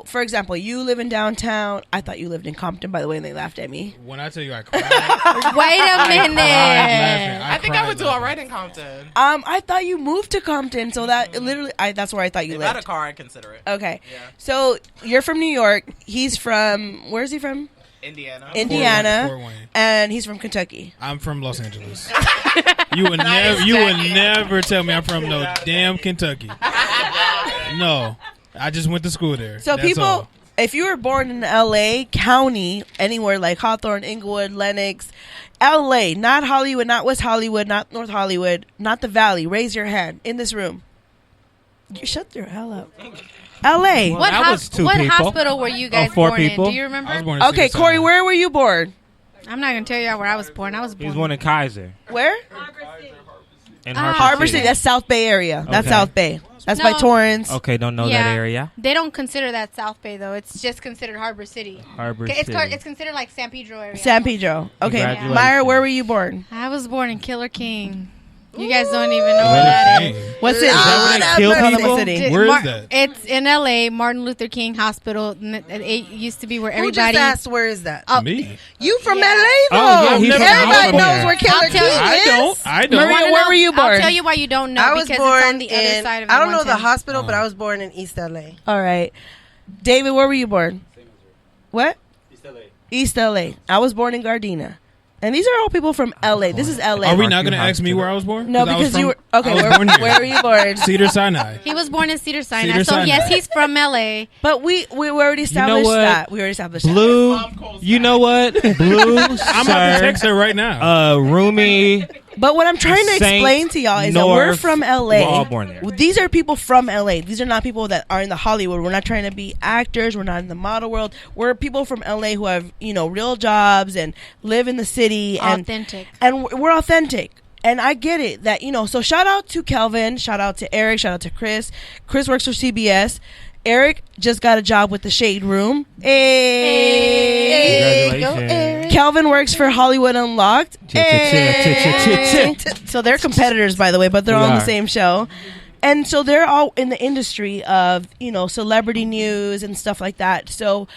for example, you live in downtown. I thought you lived in Compton, by the way, and they laughed at me. When I tell you I cried, Wait a minute. I think I would do cried all right in Compton. I thought you moved to Compton, so that literally, that's where I thought you If I lived. had a car, I'd consider it. Okay, Yeah. so you're from New York. He's from, where's he from? Indiana. Fort Wayne. And he's from Kentucky. I'm from Los Angeles. You would never tell me I'm from no damn Kentucky. No, I just went to school there. So That's people, all. if you were born in LA County, anywhere like Hawthorne, Inglewood, Lenox, LA, not Hollywood, not West Hollywood, not North Hollywood, not the Valley, raise your hand in this room. You shut your hell up. LA. Well, that was two what people. hospital were you guys four born people. in? Do you remember? I was born in Okay, Cedar Corey, Sinai. where were you born? I'm not gonna tell you where I was born. I was He born. was born in Kaiser. Where? In Harbor City. That's South Bay area. That's Okay. South Bay. That's by No. Torrance. Okay, don't know that area. They don't consider that South Bay though. It's just considered Harbor City. Harbor It's City. it's considered like San Pedro area. San Pedro. Okay, Congratulations. Myra, where were you born? I was born in Killer King. You guys don't even know where that is. What city? where they kill people? City. Where is that? It's in LA, Martin Luther King Hospital. It used to be where Who everybody. just asked where is that? Me? You from Yeah. LA though? Oh, yeah, he's from Everybody Alabama. knows where Killer I'll King tell you- is. I don't. Maria, where were you born? I'll tell you why you don't know. I was because born it's on the other in. side of I don't know the 110. hospital, but I was born in East LA. All right. David, where were you born? What? East LA. I was born in Gardena. And these are all people from LA. This is LA. Are we not going to ask me where I was born? No, 'Cause I was because you were from- okay. I was Where, born here. where were you born? Cedar Sinai. He was born in Cedar Sinai, Cedar so Sinai. yes, he's from LA. But we already established that. We already established Blue, you know what? Blue, I'm about to text her right now. Roomy. But what I'm trying to Saint, explain to y'all is that we're North, from LA. we're all born there. These are people from LA. These are not people that are in the Hollywood. We're not trying to be actors. We're not in the model world. We're people from LA who have, real jobs and live in the city. Authentic. And we're authentic. And I get it that, so shout out to Kelvin. Shout out to Eric. Shout out to Chris. Chris works for CBS. Eric just got a job with the Shade Room. Hey. Congratulations. Eric. Kelvin works for Hollywood Unlocked. Hey. So they're competitors, by the way, but they're We on the are. same show. And so they're all in the industry of, celebrity news and stuff like that. So,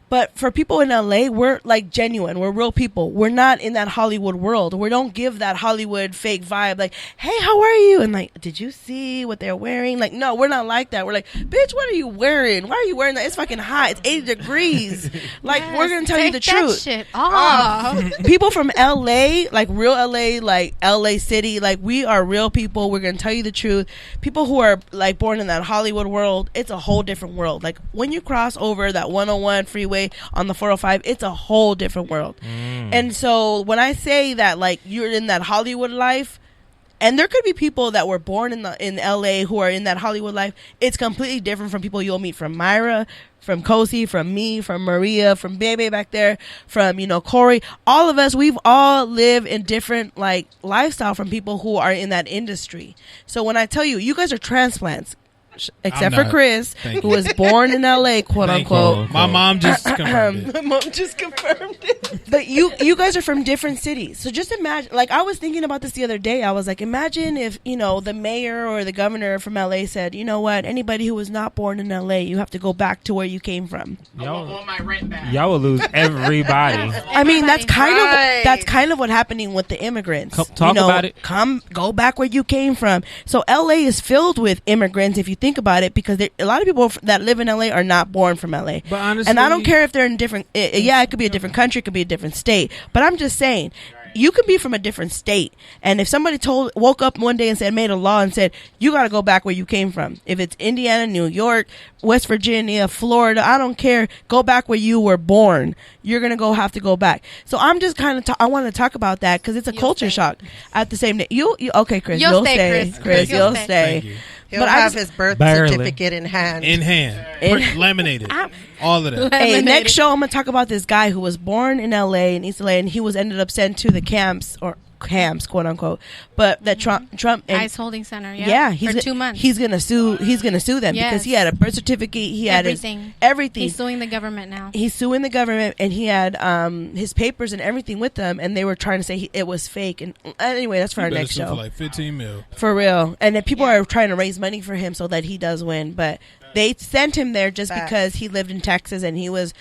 but for people in LA, we're like genuine. We're real people. We're not in that Hollywood world. We don't give that Hollywood fake vibe. Like, hey, how are you? And like, did you see what they're wearing? Like, no, we're not like that. We're like, bitch, what are you wearing? Why are you wearing that? It's fucking hot. It's 80 degrees. Like, we're going to tell you the Take that truth. shit off. People from LA, like real LA, like LA City, like we are real people. We're going to tell you the truth. People who are like born in that Hollywood world, it's a whole different world. Like when you cross over that 101 freeway on the 405, it's a whole different world. And so when I say that like you're in that Hollywood life, and there could be people that were born in LA who are in that Hollywood life, it's completely different from people you'll meet from Myra, from Kosi, from me, from Maria, from Bebe back there, from, Corey. All of us, we've all lived in different like lifestyle from people who are in that industry. So when I tell you, you guys are transplants. Except for not. Chris, Thank who you. was born in LA, quote Thank unquote. you. My mom just confirmed it. My mom just confirmed it. But you guys are from different cities. So just imagine, like I was thinking about this the other day. I was like, imagine if, the mayor or the governor from LA said, you know what, anybody who was not born in LA, you have to go back to where you came from. Y'all will lose everybody. I mean, that's kind of what's happening with the immigrants. Talk about it. Go back where you came from. So LA is filled with immigrants if you think about it, because a lot of people that live in LA are not born from LA. But honestly, and I don't care if they're in different. It could be a different country, it could be a different state. But I'm just saying, you can be from a different state, and if somebody woke up one day and made a law and said you got to go back where you came from, if it's Indiana, New York, West Virginia, Florida, I don't care, go back where you were born. You're gonna have to go back. So I'm just kind of I want to talk about that because it's a culture shock. At the same day, you okay, Chris? You'll stay, Chris. You'll stay. Thank you. He'll have his birth certificate in hand. Laminated. All of that. Hey, next show I'm gonna talk about this guy who was born in LA, in East LA, and he was ended up sent to the camps, quote unquote, but that Trump ICE holding center, for 2 months. He's gonna sue them because he had a birth certificate, he had everything. He's suing the government now. He's suing the government, and he had his papers and everything with them, and they were trying to say it was fake. And anyway, that's for our next show. For like 15 mil. For real. And then people are trying to raise money for him so that he does win, but they sent him there just because he lived in Texas and he was,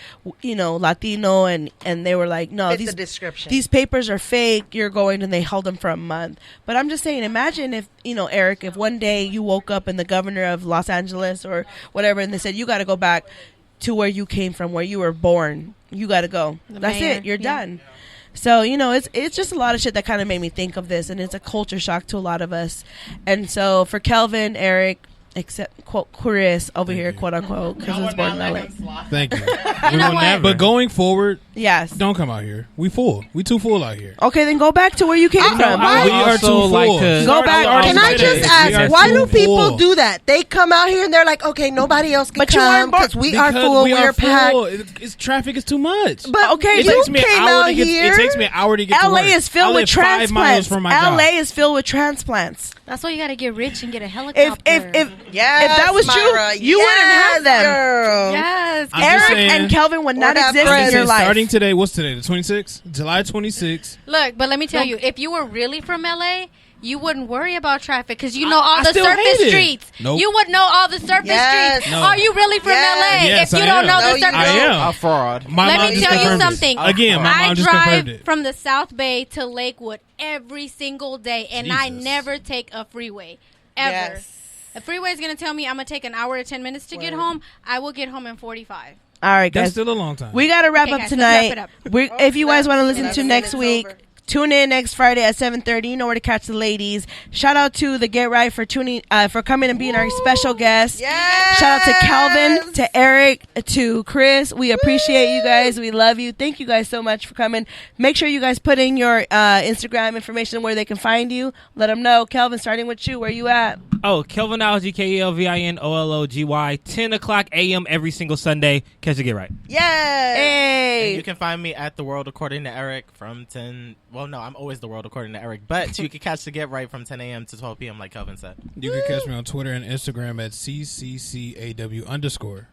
Latino, and they were like, no, the description. These papers are fake. You're going, and they held him for a month. But I'm just saying, imagine if, Eric, if one day you woke up and the governor of Los Angeles or whatever, and they said, you got to go back to where you came from, where you were born. You got to go. That's it. You're done. So, it's just a lot of shit that kind of made me think of this, and it's a culture shock to a lot of us. And so for Kelvin, Eric, except quote Chris over here, quote unquote, because he was born in LA. Thank you. We will never. But going forward, yes, don't come out here. We full. We too full out here. Okay, then go back to where you came from. We are too full. Go back. Can I just ask, why do people do that? They come out here and they're like, okay, nobody else can come because we are full. We're packed. Traffic is too much. But okay, you came out here. It takes me an hour to get to work. LA is filled with transplants. LA is filled with transplants. That's why you got to get rich and get a helicopter. If that was true, you wouldn't have them. Girl. Yes. Eric and Kelvin would not exist in your life. Starting today, what's today? The 26th? July 26th. Look, but let me tell you, if you were really from LA, you wouldn't worry about traffic because you know all the surface streets. Nope. You would know all the surface streets. No. Are you really from LA? Yes, if you don't know the surface I am. A fraud. Let me tell you something. Again, my mom just confirmed it. I drive from the South Bay to Lakewood every single day, and I never take a freeway. Ever. Yes. The freeway is going to tell me I'm going to take an hour or 10 minutes to get home. I will get home in 45. All right, guys. That's still a long time. We got to wrap up guys, tonight. let's wrap it up. If you guys want to listen to next week, Tune in next Friday at 7:30. You know where to catch the ladies. Shout out to the Get Right for tuning, for coming and being our special guest. Yes! Shout out to Kelvin, to Eric, to Chris. We appreciate you guys. We love you. Thank you guys so much for coming. Make sure you guys put in your Instagram information where they can find you. Let them know. Kelvin, starting with you. Where you at? Oh, Kelvinology, KELVINOLOGY, 10 o'clock a.m. every single Sunday. Catch the Get Right. Yay! Hey! And you can find me at The World According to Eric from 10. Well, no, I'm always The World According to Eric, but you can catch the Get Right from 10 a.m. to 12 p.m. like Kelvin said. You can catch me on Twitter and Instagram at CCCAW_.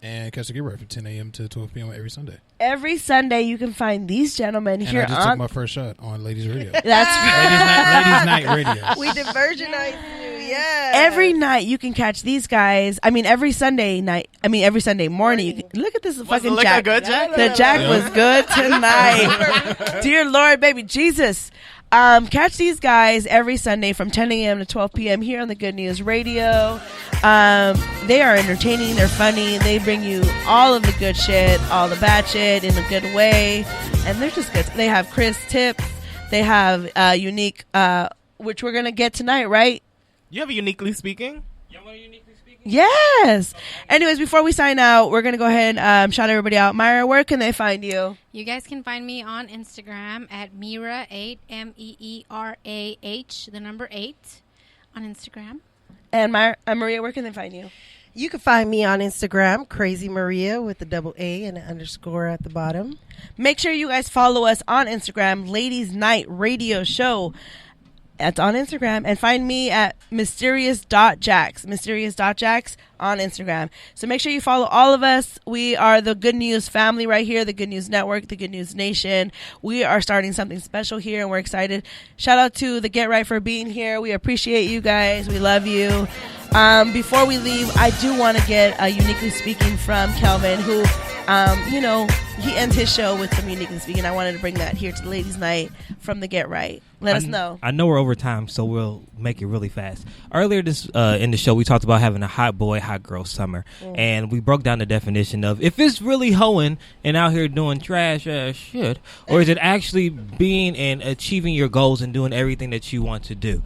And catch the Get Right from 10 a.m. to 12 p.m. every Sunday. Every Sunday, you can find these gentlemen and here I just on... took my first shot on Ladies Radio. That's right. Ladies Night Radio. We diversionized you, yeah. Every night you can catch these guys. I mean, every Sunday morning. You can, look at this fucking Jack. Good, Jack? The Jack was good tonight. Dear Lord, baby Jesus. Catch these guys every Sunday from 10 a.m. to 12 p.m. here on the Good News Radio. They are entertaining. They're funny. They bring you all of the good shit, all the bad shit in a good way. And they're just good. They have Chris tips. They have unique, which we're going to get tonight, right? You have a Uniquely Speaking? Yes. Anyways, before we sign out, we're going to go ahead and shout everybody out. Myra, where can they find you? You guys can find me on Instagram at Meerah8, MEERAH, the number 8, on Instagram. And Maria, where can they find you? You can find me on Instagram, Crazy Maria, with the double A and an underscore at the bottom. Make sure you guys follow us on Instagram, Ladies Night Radio Show. That's on Instagram. And find me at mysterious.jax on Instagram. So make sure you follow all of us. We are the Good News family right here, the Good News Network, the Good News Nation. We are starting something special here, and we're excited. Shout out to the Get Right for being here. We appreciate you guys. We love you. Before we leave, I do want to get a Uniquely Speaking from Kelvin, who, he ends his show with some Uniquely Speaking. I wanted to bring that here to the Ladies' Night from the Get Right. Let us know. I know we're over time, so we'll make it really fast. Earlier this in the show, we talked about having a hot boy, hot girl summer, and we broke down the definition of if it's really hoeing and out here doing trash ass shit, or is it actually being and achieving your goals and doing everything that you want to do.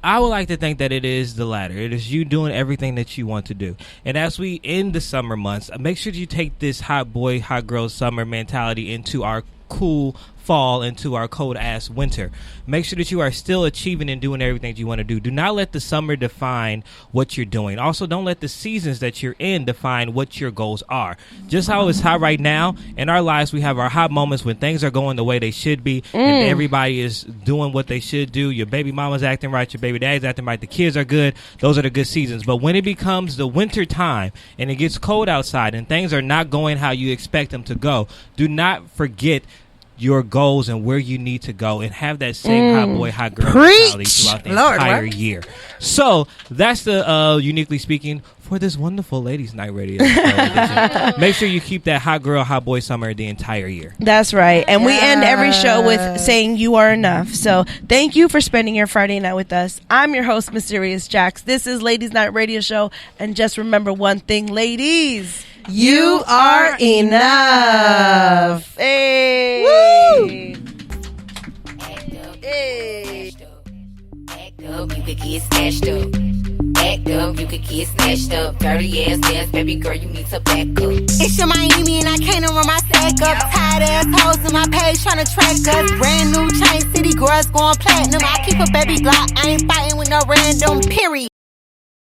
I would like to think that it is the latter. It is you doing everything that you want to do. And as we end the summer months, make sure you take this hot boy, hot girl summer mentality into our cool fall, into our cold ass winter. Make sure that you are still achieving and doing everything that you want to do. Do not let the summer define what you're doing. Also, don't let the seasons that you're in define what your goals are. Just how it's hot right now in our lives, we have our hot moments when things are going the way they should be and everybody is doing what they should do. Your baby mama's acting right, your baby daddy's acting right, the kids are good. Those are the good seasons. But when it becomes the winter time and it gets cold outside and things are not going how you expect them to go, do not forget your goals and where you need to go, and have that same hot boy, hot girl mentality throughout the entire year. So that's the Uniquely Speaking for this wonderful Ladies Night Radio edition. Make sure you keep that hot girl, hot boy summer the entire year. That's right. And we end every show with saying you are enough. So thank you for spending your Friday night with us. I'm your host, Mysterious Jax. This is Ladies Night Radio Show. And just remember one thing, ladies. You are enough. Hey. Woo. Hey. Act up, you could get snatched up. Act up, you could get snatched up. Dirty ass dance, baby girl, you need to back up. It's your Miami and I can't run my stack up. Tired ass hoes in my page trying to track us. Brand new chain city girls going platinum. I keep a baby Glock, I ain't fighting with no random, period.